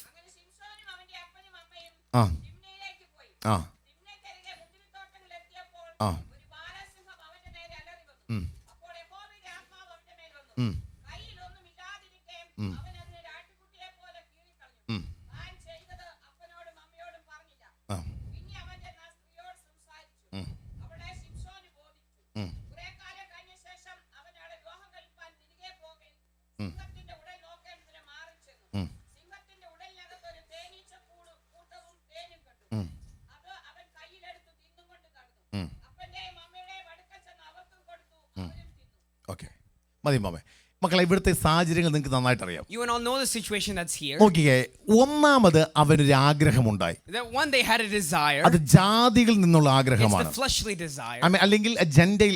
B: ആ ആ ആ ഓക്കെ, മതി മാമേ. മക്കളെ, ഇവിടുത്തെ സാഹചര്യങ്ങൾ നിങ്ങൾക്ക് നന്നായിട്ട് അറിയാം.
A: You and all know the situation that's here.
B: നോക്കിയേ, ഒന്നാമത് അവനൊരു ആഗ്രഹമുണ്ടായി.
A: That one, they had a desire.
B: അത് ജാതികളിൽ നിന്നുള്ള
A: It's
B: ആഗ്രഹമാണ്.
A: the fleshly desire.
B: അല്ലെങ്കിൽ ജെൻഡയിൽ,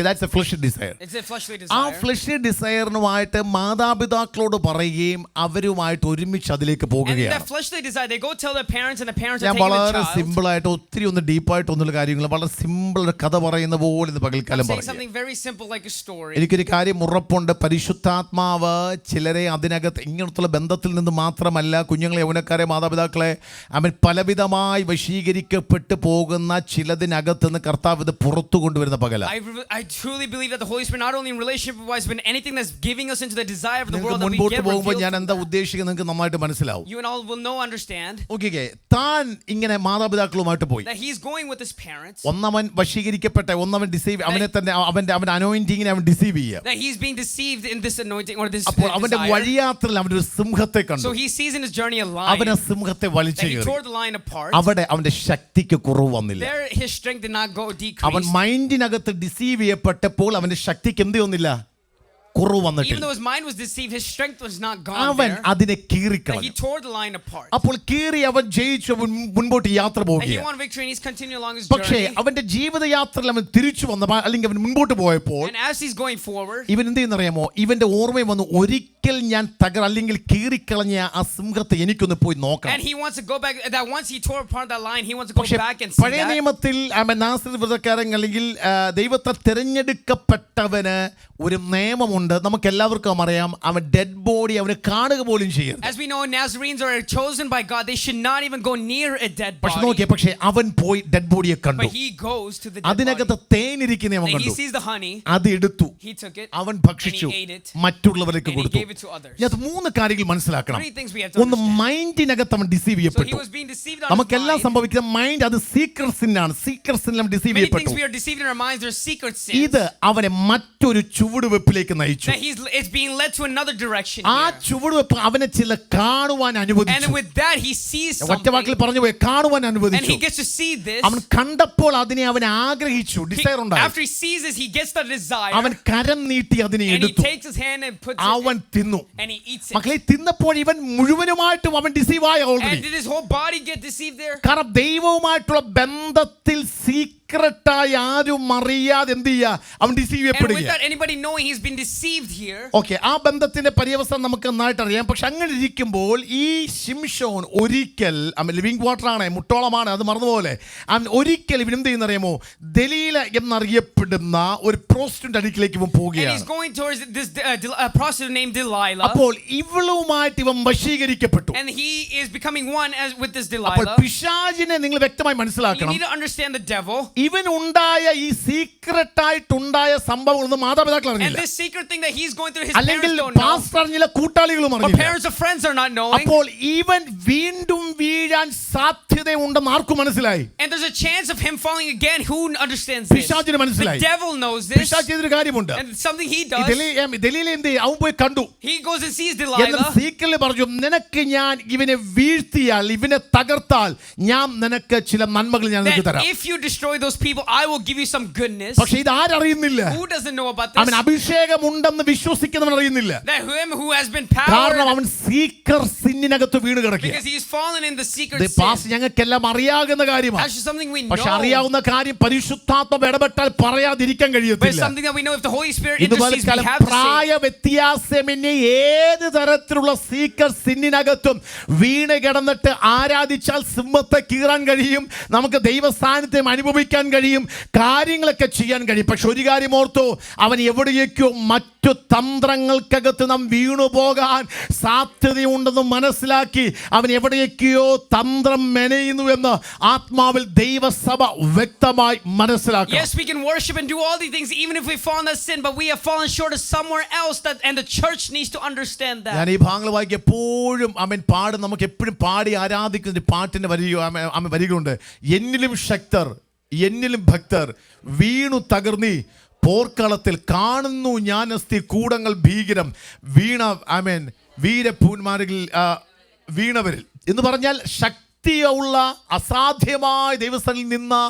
B: that's a flesh desire.
A: It's a fleshly
B: ആ
A: desire.
B: ഫ്ലഷ് ഡിസയറിനുമായിട്ട് മാതാപിതാക്കളോട് പറയുകയും അവരുമായിട്ട് ഒരുമിച്ച് അതിലേക്ക്
A: And that
B: പോകുകയാണ്.
A: fleshly desire, they go tell their parents, and the parents are
B: ഞാൻ
A: taking the
B: വളരെ
A: child.
B: സിമ്പിളായിട്ട്, ഒത്തിരി ഒന്ന് ഡീപ്പായിട്ട് ഒന്നുള്ള കാര്യങ്ങൾ, വളരെ സിമ്പിൾ ഒരു കഥ പറയുന്ന പോലെ ഇന്ന് പകൽക്കാലം
A: Saying
B: പറഞ്ഞു.
A: something very simple like a story.
B: എനിക്കൊരു കാര്യം ഉറപ്പുണ്ട്, പരിശുദ്ധാത്മാവ് ചിലരെ അതിനകത്ത് ഇങ്ങനത്തുള്ള ബന്ധത്തിൽ നിന്ന് മാത്രമല്ല, കുഞ്ഞുങ്ങളെ, യൗവനക്കാരെ, മാതാപിതാക്കളെ, അവൻ പലവിധമായി വശീകരിക്കപ്പെട്ടു പോകുന്ന ചിലതിനകത്ത് നിന്ന് കർത്താവ് ഇത് പുറത്തു കൊണ്ടുവരുന്ന പകല.
A: I truly believe that the Holy Spirit, not only in relationship wise, but anything that's giving us into the desire of the
B: നിങ്ങൾക്ക്
A: world that we
B: മുൻപോട്ട്
A: get
B: പോകുമ്പോൾ ഞാൻ
A: revealed.
B: എന്താ ഉദ്ദേശിക്കുന്നത് നിങ്ങൾക്ക് നന്നായിട്ട് മനസ്സിലാവും.
A: You and all will know, understand
B: okay, താൻ ഇങ്ങനെ മാതാപിതാക്കളുമായിട്ട് പോയി.
A: that he's going with his parents.
B: ഒന്നവൻ വശീകരിക്കപ്പെട്ട, ഒന്നവൻ ഡിസീവ്, അവനെ തന്നെ അവന്റെ അനോയിന്റിങ്ങിനെ അവൻ ഡിസീവ് ചെയ്യുക.
A: That he's being deceived in this anointing or this
B: അപ്പോൾ അവന്റെ
A: desire.
B: വഴിയാത്രയിൽ അവനൊരു സിംഹത്തെ
A: So
B: കണ്ടു.
A: he sees in his journey a
B: അവൻ ആ
A: lion.
B: സിംഹത്തെ വലിച്ചു
A: That he
B: കയറി.
A: tore the lion apart.
B: അവിടെ അവന്റെ ശക്തിക്ക് കുറവ് വന്നില്ല.
A: There his strength did not go
B: അവൻ
A: decrease.
B: മൈൻഡിനകത്ത് ഡിസീവ് ചെയ്യപ്പെട്ടപ്പോൾ അവന്റെ ശക്തിക്ക് എന്ത് വന്നില്ല, കുറവ്
A: Even
B: വന്നിട്ടില്ല.
A: though his mind was deceived, his strength was not gone
B: അവൻ
A: there.
B: അതിനെ
A: That he
B: കീറിക്കളഞ്ഞു.
A: tore the lion apart.
B: അപ്പോൾ കീറി അവൻ ജയിച്ചു, അവൻ മുൻപോട്ട് യാത്ര
A: And he
B: പോവുകയാണ്.
A: won victory, and he's continuing along his
B: പക്ഷേ
A: journey.
B: അവന്റെ ജീവിതയാത്രയിൽ അവൻ തിരിച്ചു വന്നപ്പോൾ, അല്ലെങ്കിൽ അവൻ മുൻപോട്ട് പോയപ്പോൾ
A: And as he's going forward,
B: ഇവൻ എന്ത് ചെയ്യുന്നറിയാമോ, ഇവന്റെ ഓർമ്മയും വന്നു, ഒരിക്കൽ ഞാൻ അല്ലെങ്കിൽ കീറിക്കളഞ്ഞ ആ സിംഹത്തെ എനിക്കൊന്ന് പോയി നോക്കണം.
A: and he wants to go back. That once he tore apart that lion, he wants to go
B: പക്ഷേ
A: back and see
B: പഴയ
A: that.
B: നിയമത്തിൽ നാസറേത്ത് വ്രതക്കാരൻ അല്ലെങ്കിൽ ദൈവത്തെ തിരഞ്ഞെടുക്കപ്പെട്ടവന് ഒരു നിയമമുണ്ട്, നമുക്ക് എല്ലാവർക്കും അറിയാം. അവൻ ഡെഡ് ബോഡി അവന് കാണുക പോലും ചെയ്യരുത്.
A: As we know, Nazarenes are chosen by God. They should not even go near a dead
B: പക്ഷെ
A: body.
B: നോക്കിയേ, പക്ഷെ അവൻ പോയി ഡെഡ് ബോഡിയെ കണ്ടു.
A: But he goes to the dead
B: അതിനകത്ത്
A: body.
B: തേനിരിക്കുന്ന അവൻ
A: And he
B: കണ്ടു.
A: sees the honey.
B: അത് എടുത്തു,
A: He took it.
B: അവൻ ഭക്ഷിച്ചു,
A: And he ate it.
B: മറ്റുള്ളവർക്ക്
A: And he
B: കൊടുത്തു.
A: gave it it to others.
B: ഇതിനകത്ത് 3 കാര്യങ്ങൾ മനസ്സിലാക്കണം.
A: 3 things we have to
B: ഒന്ന്,
A: understand.
B: മൈൻഡിനകത്ത് അവൻ ഡിസീവ്
A: So he
B: ചെയ്യപ്പെട്ടു.
A: was being deceived on his
B: നമുക്കെല്ലാം
A: mind.
B: സംഭവിക്കുന്ന മൈൻഡ് അത് സീക്രട്ട് സിന്നാണ്. സീക്രട്ട് സിന്നിലും ഡിസീവ്
A: Many
B: ചെയ്യപ്പെട്ടു.
A: things we are deceived in our minds, they're secret sins.
B: ഇത് അവനെ മറ്റൊരു ചുവടുവെപ്പിലേക്ക് നയിച്ചു.
A: That it's being led to another direction
B: ആ
A: here.
B: ചുവടുവെപ്പ് അവനെ ചില കാണുവാൻ
A: And
B: അനുവദിച്ചു.
A: with that, he sees
B: ഒറ്റ
A: something.
B: വാക്കിൽ പറഞ്ഞു പോയി, കാണുവാൻ
A: And
B: അനുവദിച്ചു.
A: he gets to see this.
B: അവൻ കണ്ടപ്പോൾ അതിനെ അവൻ ആഗ്രഹിച്ചു, ഡിസയർ ഉണ്ടായി.
A: After he sees this, he gets the desire.
B: അവൻ കരം നീട്ടി അതിനെ
A: And he
B: എടുത്തു.
A: takes his hand and puts
B: അവൻ
A: it
B: തിന്നു.
A: and he eats it.
B: മക്കളെ, തിന്നപ്പോൾ ഇവൻ മുഴുവനുമായിട്ടും അവൻ ഡിസീവായ
A: And
B: already.
A: did his whole body get deceived there?
B: കാരണം ദൈവവുമായിട്ടുള്ള ബന്ധത്തിൽ സീക്രട്ടായി ആരും അറിയാതെ എന്ത് ചെയ്യുക, അവൻ deceive
A: And
B: ചെയ്യപ്പെടുക.
A: without anybody knowing, he's been deceived here.
B: Okay, ആ ബന്ധത്തിന്റെ പര്യവസാനം നമുക്ക് നന്നായിട്ട് അറിയാം. പക്ഷെ അങ്ങനെ ഇരിക്കുമ്പോൾ ഈ ശിംശോൻ ഒരിക്കൽ ലിവിംഗ് വാട്ടർ ആണ്, മുട്ടോളമാണ്, അത് മറന്നുപോലെ അവൻ ഒരിക്കൽ ഇവൻ എന്ത് ചെയ്യുന്നറിയാമോ, ദലീല എന്നറിയപ്പെടുന്ന ഒരു പ്രോസ്റ്റിറ്റ്യൂട്ട് അടുക്കിലേക്ക് ഇവൻ
A: And he's
B: പോവുകയാണ്.
A: going towards this prostitute named Delilah.
B: അപ്പോൾ ഇവളുമായിട്ട് ഇവൻ വശീകരിക്കപ്പെട്ടു.
A: And he is becoming one with this
B: അപ്പോൾ
A: Delilah.
B: പിശാചിനെ നിങ്ങൾ വ്യക്തമായി
A: You
B: മനസ്സിലാക്കണം.
A: need to understand the devil.
B: ഇവൻ ഉണ്ടായ ഈ സീക്രട്ടായിട്ടുണ്ടായ സംഭവങ്ങളൊന്നും മാതാപിതാക്കൾ
A: And
B: അറിഞ്ഞില്ല,
A: this secret thing that he's going through, his
B: അല്ലെങ്കിൽ
A: parents don't know.
B: പാസ്റ്റർ അറിഞ്ഞില്ല, കൂട്ടാളികളും
A: Or
B: അറിഞ്ഞില്ല.
A: parents or friends are not knowing.
B: അപ്പോൾ ഇവൻ വീണ്ടും വീഴാൻ സാധ്യതയുണ്ടെന്ന് ആർക്കും മനസ്സിലായി.
A: And there's a chance of him falling again. Who understands this?
B: പിശാചിന്
A: The
B: മനസ്സിലായി.
A: devil knows this.
B: പിശാച് ചെയ്തൊരു കാര്യമുണ്ട്.
A: And something he
B: ഈ
A: does,
B: ദലീല എന്ത് ചെയ്യും? അവൻ പോയി കണ്ടു.
A: he goes and sees
B: എന്നാൽ
A: Delilah.
B: സീക്രട്ടിൽ പറഞ്ഞു, നിനക്ക് ഞാൻ ഇവനെ വീഴ്ത്തിയാൽ, ഇവനെ തകർത്താൽ ഞാൻ നിനക്ക് ചില നന്മകൾ ഞാൻ നിനക്ക്
A: That
B: തരാം.
A: if you destroy those people, I will give you some goodness.
B: പക്ഷെ ഇത് ആരറിയുന്നില്ല.
A: Who doesn't know about
B: അവൻ
A: this?
B: അഭിഷേകമുണ്ടെന്ന് വിശ്വസിക്കുന്നവൻ അറിയുന്നില്ല.
A: That him who has been
B: കാരണം
A: powered,
B: അവൻ സീക്രട്ട് സിന്നിനകത്ത് വീണ് കിടക്കുക.
A: because he's fallen in the secret sin.
B: പാസ് ഞങ്ങൾക്കെല്ലാം അറിയാവുന്ന കാര്യമാണ്.
A: That's just something we
B: പക്ഷെ
A: know.
B: അറിയാവുന്ന കാര്യം പരിശുദ്ധാത്മ ഇടപെട്ടാൽ പറയാതിരിക്കാൻ
A: But it's
B: കഴിയത്തില്ല.
A: something that we know if the Holy Spirit
B: ഇതുപോലെ
A: intercedes, we have to say.
B: പ്രായ വ്യത്യാസമെന്നെ ഏത് തരത്തിലുള്ള സീക്രട്ട് സിന്നിനകത്തും വീണ് കിടന്നിട്ട് ആരാധിച്ചാൽ സിംഹത്തെ കീറാൻ കഴിയും, നമുക്ക് ദൈവ സാന്നിധ്യം അനുഭവിക്കാൻ കഴിയും, കാര്യങ്ങളൊക്കെ ചെയ്യാൻ കഴിയും. പക്ഷെ ഒരു കാര്യം ഓർത്തോ, അവൻ എവിടെയൊക്കെയോ മറ്റു തന്ത്രങ്ങൾക്കകത്ത് നാം വീണുപോകാൻ സാധ്യതയുണ്ടെന്ന് മനസ്സിലാക്കി അവൻ എവിടെയൊക്കെയോ തന്ത്രം മെനയുന്നു എന്ന് ആത്മാവിൽ ദൈവസഭ വ്യക്തമായി മനസ്സിലാക്കണം.
A: Yes, we can worship and do all these things even if we fall in that sin, but we have fallen short of somewhere else, and the church needs to understand that.
B: ഞാൻ ഈ ഭാഗങ്ങൾ വായിക്കുക എപ്പോഴും പാടും, നമുക്ക് എപ്പോഴും പാടി ആരാധിക്കുന്ന ഒരു പാട്ടിന്റെ വരികളുണ്ട്. എന്നിലും ശക്തർ, എന്നിലും ഭക്തർ വീണു തകർന്നി പോർക്കളത്തിൽ കാണുന്നു ഞാൻ അസ്ഥി കൂടങ്ങൾ ഭീകരം വീണ വീരപൂന്മാരിൽ വീണവരിൽ എന്ന് പറഞ്ഞാൽ ശക്തിയുള്ള അസാധ്യമായ ദൈവസ്ഥനിൽ നിന്ന്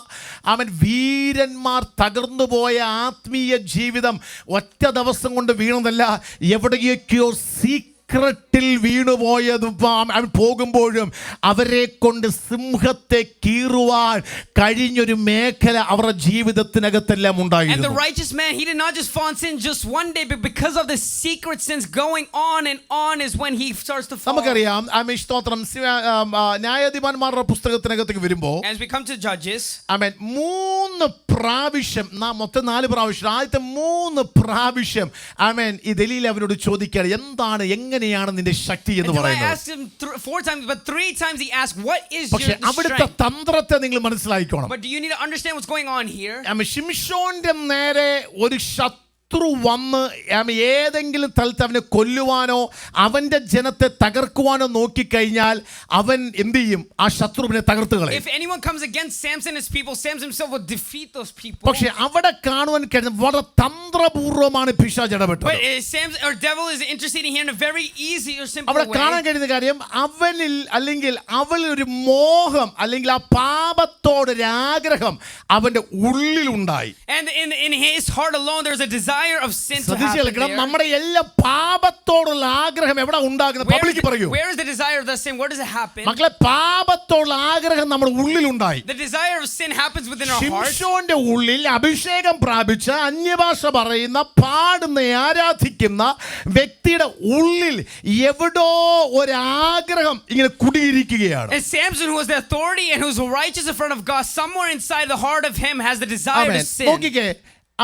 B: വീരന്മാർ തകർന്നുപോയ ആത്മീയ ജീവിതം ഒറ്റ ദിവസം കൊണ്ട് വീണതല്ല, എവിടെയൊക്കെയോ സീക്രട്ടിൽ വീണുപോയതും അവൻ പോകുമ്പോഴും അവരെ കൊണ്ട് സിംഹത്തെ കീറുവാൻ കഴിഞ്ഞൊരു മേഖല അവരുടെ ജീവിതത്തിനകത്തെല്ലാം
A: And the
B: ഉണ്ടായിരുന്നു.
A: righteous man, he did not just fall in sin just one day, but because of the secret sins going on and on is when he starts to fall.
B: നമുക്കറിയാം സ്തോത്രം, ന്യായാധിപന്മാരുടെ പുസ്തകത്തിനകത്തേക്ക് വരുമ്പോൾ
A: As we come to Judges,
B: 3 പ്രാവശ്യം, മൊത്തം 4 പ്രാവശ്യം, ആദ്യത്തെ 3 പ്രാവശ്യം ഈ ദലീല അവനോട് ചോദിക്കുകയാണ്, എന്താണ്, എങ്ങനെയാണ് നിന്റെ ശക്തി എന്ന്
A: and I
B: പറയുന്നത്.
A: asked him 4 times, but 3 times he asked, what is
B: പക്ഷെ
A: your
B: അവിടുത്തെ
A: strength?
B: തന്ത്രത്തെ നിങ്ങൾ മനസ്സിലാക്കണം.
A: But do you need to understand what's going on here?
B: ശിംശോന്റെ നേരെ ഒരു ശത്രു വന്ന് ഏതെങ്കിലും തലത്ത് അവനെ കൊല്ലുവാനോ അവന്റെ ജനത്തെ തകർക്കുവാനോ നോക്കിക്കഴിഞ്ഞാൽ അവൻ എന്ത് ചെയ്യും? ആ ശത്രുവിനെ തകർത്ത് കളയും.
A: If anyone comes against Samson and his people, Samson himself will defeat those people.
B: പക്ഷെ അവിടെ കാണുവാൻ കഴിയുന്ന വളരെ തന്ത്രപൂർവ്വമാണ് പിശാച് ഇടപെട്ടത്.
A: But Samson or devil is interceding here in a very easy or simple
B: അവിടെ
A: way.
B: കാണാൻ കഴിയുന്ന കാര്യം, അവനിൽ അല്ലെങ്കിൽ അവളിൽ ഒരു മോഹം അല്ലെങ്കിൽ ആ പാപത്തോടൊരു ആഗ്രഹം അവന്റെ ഉള്ളിലുണ്ടായി.
A: And in his heart alone there's a desire of sin to happen there.
B: നമ്മുടെ എല്ലാ പാപത്തോടുള്ള ആഗ്രഹം എവിടെ ഉണ്ടാകുന്നത്? പബ്ലിക് പറയൂ.
A: Where is the desire of the sin? Where does it happen?
B: മക്കളെ, പാപത്തോടുള്ള ആഗ്രഹം നമ്മുടെ ഉള്ളിലുണ്ടായി.
A: The desire of sin happens within our heart.
B: ശിംശോന്റെ ഉള്ളിൽ അഭിഷേകം പ്രാപിച്ച അന്യഭാഷ പറയുന്ന പാടുന്ന ആരാധിക്കുന്ന വ്യക്തിയുടെ ഉള്ളിൽ എവിടോ ഒരാഗ്രഹം ഇങ്ങനെ കുടിയിരിക്കുകയാണ്.
A: And Samson, who was the authority and who's righteous in front of God, somewhere inside the heart of him has the desire to sin.
B: നോക്കിക്കേ,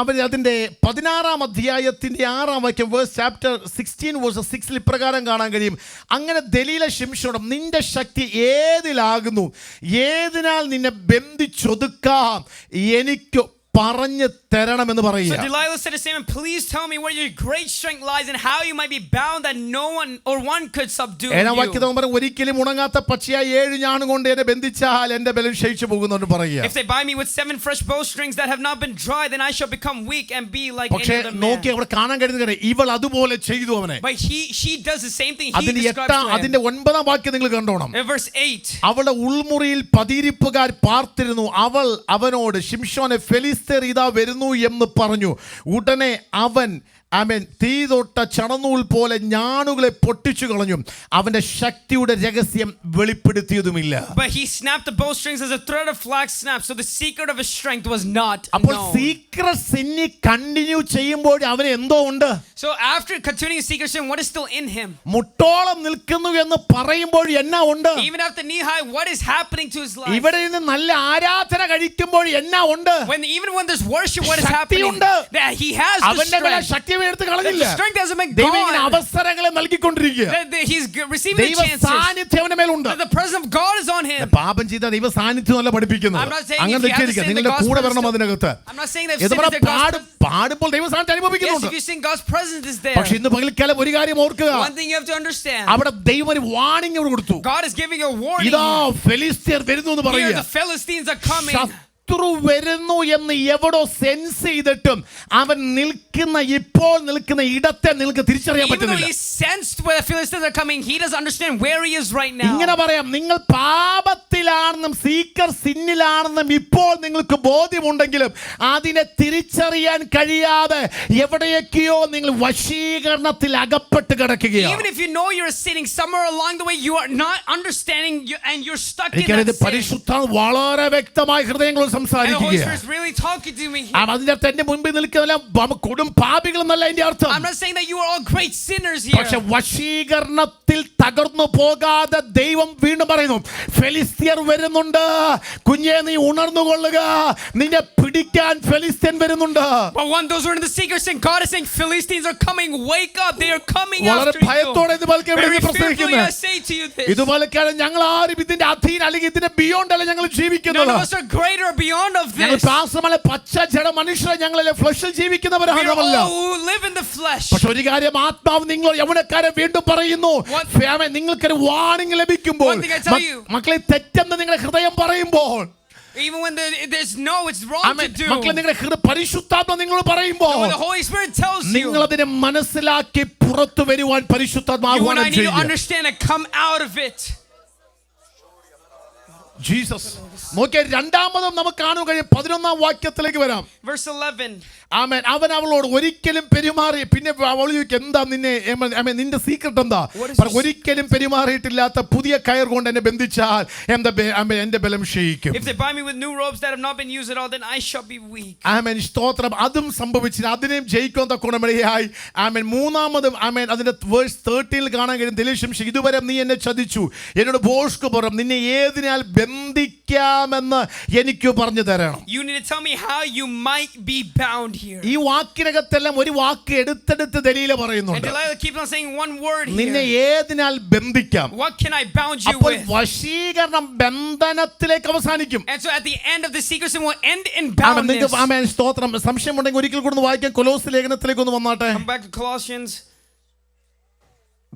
B: അതിന്റെ 16 അധ്യായത്തിന്റെ 6 വാക്യം, വേഴ്സ് ചാപ്റ്റർ 16 വേഴ്സ് 6 ഇപ്രകാരം കാണാൻ കഴിയും. അങ്ങനെ ദലീല ശിംശോനോട്, നിന്റെ ശക്തി ഏതിലാകുന്നു? ഏതിനാൽ നിന്നെ ബന്ധിച്ചൊതുക്കാം? എനിക്ക് പറഞ്ഞു തരണമെന്ന്
A: So
B: പറയുക.
A: Delilah said to Samson, please tell me where your great strength lies and how you might be bound that no one or one could subdue
B: ഏഴാം
A: you.
B: വാക്യത്തിൽ പറഞ്ഞു, ഒരിക്കലും ഉണങ്ങാത്ത പച്ചയായ 7 ഞാണ് കൊണ്ട് എന്നെ ബന്ധിച്ചാൽ എന്റെ ബലം ക്ഷയിച്ചു പോകുന്നു പറയുക.
A: If they bind me with 7 fresh bowstrings that have not been dry, then I shall become weak and be like
B: പക്ഷേ
A: any other
B: നോക്കി
A: man.
B: അവിടെ കാണാൻ കഴിയുന്ന ഇവൾ അതുപോലെ ചെയ്തു അവനെ.
A: But she does the same thing he
B: അതിന്റെ
A: describes to him.
B: അതിന്റെ 9-ാം വാക്യം നിങ്ങൾ കണ്ടോണം.
A: In verse 8.
B: അവളുടെ ഉൾമുറിയിൽ പതിയിരിപ്പുകാർ പാർത്തിരുന്നു. അവൾ അവനോട്, ശിംശോനെ, ഫെലിസ്ത്യർ ഇതാ വരുന്നു എന്ന് പറഞ്ഞു. ഉടനെ അവൻ തീ തൊട്ട ചണനൂൽ പോലെ ഞാണുകളെ പൊട്ടിച്ചു കളഞ്ഞു. അവന്റെ ശക്തിയുടെ രഹസ്യം വെളിപ്പെടുത്തിയതുമില്ല.
A: But he snapped the bowstrings as a thread of flax snaps, so the secret of his strength was not
B: അപ്പോൾ
A: known.
B: സീക്രട്ട് സിന്നി കണ്ടിന്യൂ ചെയ്യുമ്പോൾ അവന് എന്തോ ഉണ്ട്.
A: So after continuing secret sin, what is still in him?
B: മുട്ടോളം നിൽക്കുന്നു എന്ന് പറയുമ്പോൾ എന്നാ ഉണ്ട്.
A: Even after knee high, what is happening to his life?
B: ഇവിടെ നിന്ന് നല്ല ആരാധന കഴിക്കുമ്പോൾ എന്നാ ഉണ്ട്.
A: Even when there's worship, what is happening?
B: ശക്തിയുണ്ട്.
A: That he has the
B: അവന്റെ
A: strength.
B: ശക്തി എടുത്ത് കളഞ്ഞില്ല.
A: The strength hasn't been
B: ദൈവം ഇങ്ങനെ
A: gone.
B: അവസരങ്ങളെ നൽകിക്കൊണ്ടിരിക്കുക.
A: He's receiving the
B: ദൈവ
A: chances.
B: സാന്നിധ്യം അവന്റെ മേലുണ്ട്.
A: The presence of God is on him.
B: പാപം ചെയ്ത ദൈവ സാന്നിധ്യം അല്ല പഠിപ്പിക്കുന്നത്.
A: I'm not saying
B: അങ്ങനെ
A: if you have to
B: തെറ്റിയിരിക്കുക.
A: sin, the
B: നിങ്ങളുടെ
A: God's
B: കൂടെ
A: presence
B: വരണം അതിനകത്ത്.
A: I'm not saying that if
B: ഇത്
A: sin is there, God's presence.
B: പാടുമ്പോൾ ദൈവ സാന്നിധ്യം
A: Yes,
B: അനുഭവിക്കുന്നുണ്ട്.
A: if you sing, God's presence is there.
B: പക്ഷെ ഇന്ന് പകൽക്കാലം ഒരു കാര്യം ഓർക്കുക.
A: One thing you have to understand.
B: അവിടെ ദൈവം ഒരു വാണിംഗ് കൊടുത്തു.
A: God is giving a warning.
B: ഇതാ ഫെലിസ്ത്യർ വരുന്നു എന്ന്
A: Here
B: പറയുക.
A: the Philistines are coming.
B: ശത്രു വരുന്നു എന്ന് എവിടോ സെൻസ് ചെയ്തിട്ടും അവൻ ഇപ്പോൾ നിൽക്കുന്ന ഇടത്തെ നിങ്ങൾക്ക് തിരിച്ചറിയാൻ
A: Even though
B: പറ്റുന്നില്ല.
A: he sensed where the Philistines are coming, he doesn't understand where he is right now.
B: ഇങ്ങനെ പറയാം, നിങ്ങൾ പാപത്തിലാണെന്നും സീക്കർ സിന്നിലാണെന്നും ഇപ്പോൾ നിങ്ങൾക്ക് ബോധ്യമുണ്ടെങ്കിലും അതിനെ തിരിച്ചറിയാൻ കഴിയാതെ എവിടെയൊക്കെയോ നിങ്ങൾ വശീകരണത്തിൽ അകപ്പെട്ട് കിടക്കുകയാണ്.
A: Even if you know you're sinning, somewhere along the way you are not understanding and you're stuck in
B: എനിക്കറിയാം,
A: that sin.
B: പരിശുദ്ധാത്മാവ് വളരെ വ്യക്തമായി ഹൃദയങ്ങളോട്
A: And the Holy
B: സംസാരിക്കുകയാണ്.
A: Spirit is really talking to me.
B: അതിന്റെ അർത്ഥം എന്റെ മുൻപിൽ നിൽക്കുന്ന കൊടും പാപികൾ എന്നല്ല എന്റെ അർത്ഥം.
A: I'm not saying that you are all great sinners here.
B: പക്ഷെ വശീകരണത്തിൽ തകർന്നു പോകാതെ ദൈവം വീണ്ടും പറയുന്നു, ഫെലിസ്ത്യർ വരുന്നുണ്ട്, കുഞ്ഞെ നീ ഉണർന്നുകൊള്ളുക, നിന്നെ പിടിക്കാൻ ഫെലിസ്ത്യൻ വരുന്നുണ്ട്.
A: But when those who are in the secret sin, God is saying Philistines are coming, wake up, they are coming
B: വളരെ
A: after you.
B: ഭയത്തോടെ ഇത് പലക്കെ
A: Very fearfully I
B: പ്രസംഗിക്കുന്നത്.
A: say to you this.
B: ഇതുപോലെക്കാണ് ഞങ്ങൾ ആരും ഇതിന്റെ അധീന അല്ലെങ്കിൽ ഇതിന്റെ ബിയോണ്ട് അല്ല ഞങ്ങൾ
A: None
B: ജീവിക്കുന്നത്.
A: of us are greater or beyond of
B: ഞങ്ങൾ
A: this.
B: പാസമല്ല പച്ച ജഡ മനുഷ്യരെ ഞങ്ങളെ ഫ്ലഷിൽ
A: We
B: ജീവിക്കുന്നവരാണ്
A: are
B: നമ്മളല്ല.
A: all who live in the flesh.
B: പക്ഷെ ഒരു കാര്യം ആത്മാവ് നിങ്ങൾ യൗവനക്കാരെ വീണ്ടും പറയുന്നു, നിങ്ങൾക്കൊരു വാണിംഗ് ലഭിക്കുമ്പോൾ,
A: One thing I tell you.
B: മക്കളെ തെറ്റെന്ന് നിങ്ങളുടെ ഹൃദയം പറയുമ്പോൾ,
A: Even when there's no, it's wrong to do.
B: മക്കളെ നിങ്ങളുടെ പരിശുദ്ധാത്മ നിങ്ങളോട് പറയുമ്പോൾ,
A: When the Holy Spirit tells you,
B: നിങ്ങൾ അതിനെ മനസ്സിലാക്കി പുറത്തു വരുവാൻ പരിശുദ്ധാത്മാവ്
A: you and I
B: ആഹ്വാനം
A: need to
B: ചെയ്യുക.
A: understand and come out of it.
B: Jesus നോക്കിയ രണ്ടാമതും നമുക്ക് കാണാൻ കഴിയും. 11-ാം വാക്യത്തിലേക്ക് വരാം.
A: Verse 11.
B: ആമേൻ. അവൻ അവളോട് ഒരിക്കലും പെരുമാറി, പിന്നെ അവൾ ചോദിക്കും, എന്താ നിന്റെ സീക്രട്ട് എന്താ? ഒരിക്കലും പെരുമാറിയിട്ടില്ലാത്ത പുതിയ കയർ കൊണ്ട് എന്നെ ബന്ധിച്ചാൽ എന്റെ ബലം ക്ഷയിക്കും.
A: If they bind me with new ropes that have not been used at all, then I shall be weak.
B: ആമേൻ. സ്തോത്രം. അതും സംഭവിച്ചില്ല. അതിനെയും ജയിക്കാൻ തക്കോണമിടയായി. ആമേൻ. മൂന്നാമതും ആമേൻ അതിന്റെ വേഴ്സ് 13 കാണാൻ കഴിയും. ദിലേശം, ഇതുവരെ നീ എന്നെ ചതിച്ചു, എന്നോട് ബോഷ്ക്ക് പുറം, നിന്നെ ഏതിനാൽ ബന്ധിക്കാമെന്ന് എനിക്ക് പറഞ്ഞു തരണം.
A: You need to tell me how you might be bound here.
B: ഈ വാക്കിനകത്തെല്ലാം ഒരു വാക്ക് എടുത്തെടുത്ത് ദലീല
A: And
B: പറയുന്നുണ്ട്.
A: Delilah keeps on saying one word
B: നിന്നെ
A: here.
B: ഏതിനാൽ ബന്ധിക്കാം?
A: What can I bound you
B: അപ്പോൾ
A: with?
B: വശീകരണം ബന്ധനത്തിലേക്ക് അവസാനിക്കും.
A: And so at the end of the secret sin will end in
B: ആമേൻ. നിങ്ങൾക്ക്
A: boundness.
B: ആമേൻ. സ്തോത്രം. സംശയമുണ്ടെങ്കിൽ ഒരിക്കൽ കൂടെ വായിക്കാം. കൊലോസ് ലേഖനത്തിലേക്ക് ഒന്ന് വന്നാട്ടെ.
A: Come back to Colossians.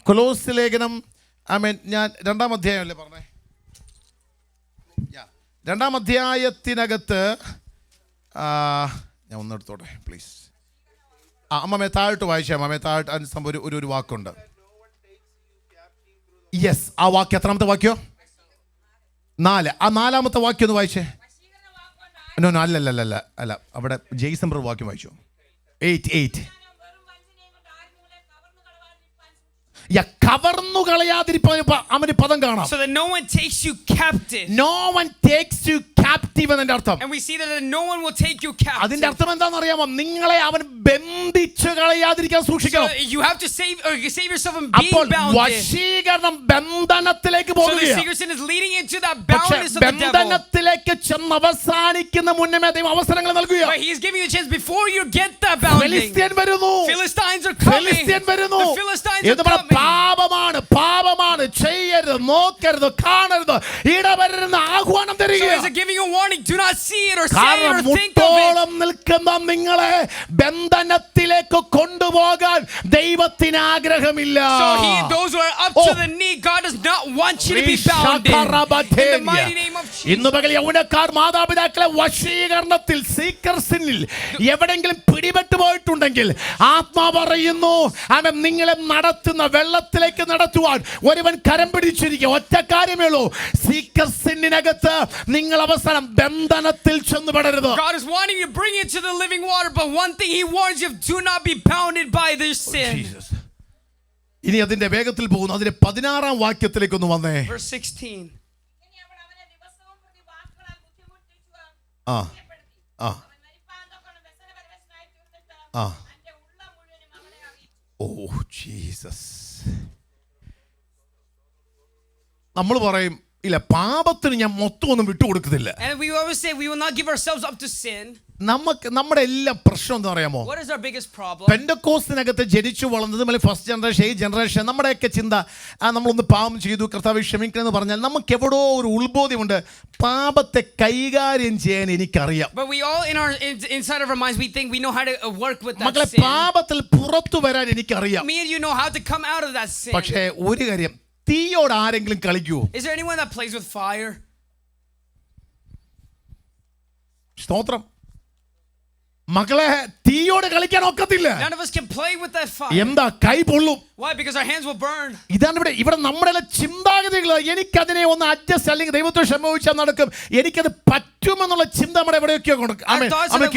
B: കൊലോസ് ലേഖനം ആമേൻ. ഞാൻ 2-ാം അധ്യായമല്ലേ പറഞ്ഞേ? 2-ാം അധ്യായത്തിനകത്ത് ഞാൻ ഒന്നെടുത്തോട്ടെ പ്ലീസ്. അമ്മമ്മേ താഴോട്ട് വായിച്ചാൽ അമ്മമ്മേ താഴോട്ട് അതിന് സംഭവം ഒരു വാക്കുണ്ട്. യെസ്, ആ വാക്യം എത്രാമത്തെ വാക്യോ? 4. ആ 4-ാമത്തെ വാക്യം ഒന്ന് വായിച്ചേ. നോ അല്ല അവിടെ ജെയ്സംബർ വാക്യം വായിച്ചു. 8. കവർന്നു കളയാതിരിക്കാൻ അവന് പദം കാണാം.
A: So that no one takes you captive.
B: No one takes you captive എന്നതിന്റെ അർത്ഥം.
A: And we see that no one will take you captive.
B: അതിന്റെ അർത്ഥം എന്താണെന്ന് അറിയാമോ? നിങ്ങളെ അവൻ ബന്ധിച്ചു കളയാതിരിക്കാൻ സൂക്ഷിക്കണം.
A: So you have to save yourself from being
B: അപ്പോൾ
A: bounded.
B: വശീകരണം ബന്ധനത്തിലേക്ക്
A: So the
B: പോകുകയാണ്.
A: secret sin is leading into that
B: പക്ഷേ
A: boundness of the devil.
B: ബന്ധനത്തിലേക്ക് ചെന്ന് അവസാനിക്കുന്ന മുന്നേ ദൈവം അവസരങ്ങൾ നൽകുക.
A: But he is giving you a chance before you get that bounding.
B: ഫെലിസ്ത്യൻ വരുന്നു.
A: Philistines are coming.
B: ഫെലിസ്ത്യൻ വരുന്നു.
A: The Philistines
B: എന്ന് പറഞ്ഞ പാപമാണ്, പാപമാണ്, ചെയ്യരുത്, നോക്കരുത്, കാണരുത്, ഇടവരരുന്ന ആഹ്വാനം
A: So
B: തരികയാണ്.
A: it's giving you a warning. Do not see it or say it
B: കാരണം
A: or think of it.
B: മുട്ടോളം നിൽക്കുന്ന നിങ്ങളെ ബന്ധനത്തിലേക്ക് കൊണ്ടുപോകാൻ ദൈവത്തിന് ആഗ്രഹമില്ല.
A: So those who are up to the knee, God does not want you to be bound in the mighty name of Jesus.
B: ഇന്ന് പകൽ യൗവനക്കാർ മാതാപിതാക്കളെ വശീകരണത്തിൽ സീക്രസിനിൽ എവിടെങ്കിലും പിടിപെട്ടു പോയിട്ടുണ്ടെങ്കിൽ ആത്മാ പറയുന്നു, അവൻ നിങ്ങളെ നടത്തുന്ന വെള്ളത്തിലേക്ക് നടത്തുവാൻ ഒരുവൻ കരം പിടിച്ചിരിക്കുക. ഒറ്റ കാര്യമേ ഉള്ളൂ, സീക്രസിനകത്ത് നിങ്ങൾ അവസാനം ബന്ധനത്തിൽ ചെന്നുപെടരുത്.
A: God is wanting to bring you to the living water, but one thing He warns you: do not be bounded by this sin.
B: ഇനി അതിന്റെ വേഗത്തിൽ പോകുന്നു. അതിന്റെ 16-ാം വാക്യത്തിലേക്ക് ഒന്ന് വന്നേ.
A: Verse 16.
B: ആ ആ ആ ഓ ജീസസ്. നമ്മൾ പറയും, ഇല്ല പാപത്തിന് ഞാൻ മൊത്തം ഒന്നും വിട്ടുകൊടുക്കുന്നില്ല.
A: And we always say we will not give ourselves up to sin.
B: നമ്മുടെ എല്ലാ പ്രശ്നം എന്താ അറിയാമോ?
A: What is our biggest problem?
B: പെന്തക്കോസ്തിനകത്ത് ജനിച്ചു വളർന്നത്, ഫസ്റ്റ് ജനറേഷൻ, ഈ ജനറേഷൻ, നമ്മുടെയൊക്കെ ചിന്ത നമ്മളൊന്ന് പാപം ചെയ്തു, കർത്താവേ ക്ഷമിക്കണം എന്ന് പറഞ്ഞാൽ നമുക്ക് എവിടോ ഒരു ഉത്ബോധ്യമുണ്ട്, പാപത്തെ കൈകാര്യം ചെയ്യാൻ എനിക്കറിയാം.
A: But we all inside of our minds we think we know how to work with that
B: മക്കളെ,
A: sin.
B: പാപത്തിൽ പുറത്തു വരാൻ എനിക്കറിയാം.
A: Me and you know how to come out of that sin.
B: പക്ഷേ ഒരു കാര്യം, തീയോട് ആരെങ്കിലും കളിക്കുവോ?
A: Is there anyone that plays with fire?
B: സ്തോത്രം. മക്കളെ, തീയോട് കളിക്കാൻ ഒക്കത്തില്ല.
A: None of us can play with that fire.
B: എന്താ? കൈ പൊള്ളും.
A: Why? Because our hands will burn.
B: ഇതാണ് ഇവിടെ നമ്മുടെ ചിന്താഗതികൾ. എനിക്കതിനെ ഒന്ന് അഡ്ജസ്റ്റ്, അല്ലെങ്കിൽ ദൈവത്തെ ക്ഷമിച്ചാൽ നടക്കും, എനിക്കത് പറ്റുമെന്നുള്ള ചിന്ത നമ്മുടെ എവിടെയൊക്കെയോ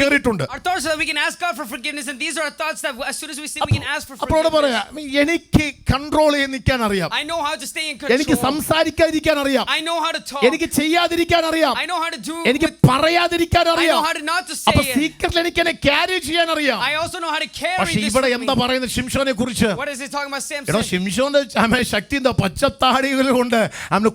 B: കേറിയിട്ടുണ്ട്.
A: Our thoughts that we can ask God for forgiveness, and these are our thoughts that as soon as we sin we can ask for
B: അപ്പോഴോട്
A: forgiveness.
B: പറയാം, എനിക്ക് കൺട്രോൾ ചെയ്ത് നിൽക്കാൻ അറിയാം,
A: I know how to stay in control.
B: എനിക്ക് സംസാരിക്കാതിരിക്കാൻ അറിയാം,
A: I know how to talk.
B: എനിക്ക് ചെയ്യാതിരിക്കാൻ അറിയാം,
A: I know how to do.
B: എനിക്ക് പറയാതിരിക്കാൻ
A: I
B: അറിയാം.
A: know how to not to say
B: അപ്പൊ
A: it.
B: സീക്രട്ടിൽ എനിക്ക് എന്നെ ക്യാരി ചെയ്യാൻ അറിയാം.
A: I also know how to carry
B: പക്ഷെ
A: this.
B: ഇവിടെ എന്താ പറയുന്നത് ശിംശോനെ കുറിച്ച്?
A: What is it talking about Samson?
B: എടോ, ശിംശോന്റെ ശക്തി എന്താ? പച്ചത്താടികൾ കൊണ്ട് അവന്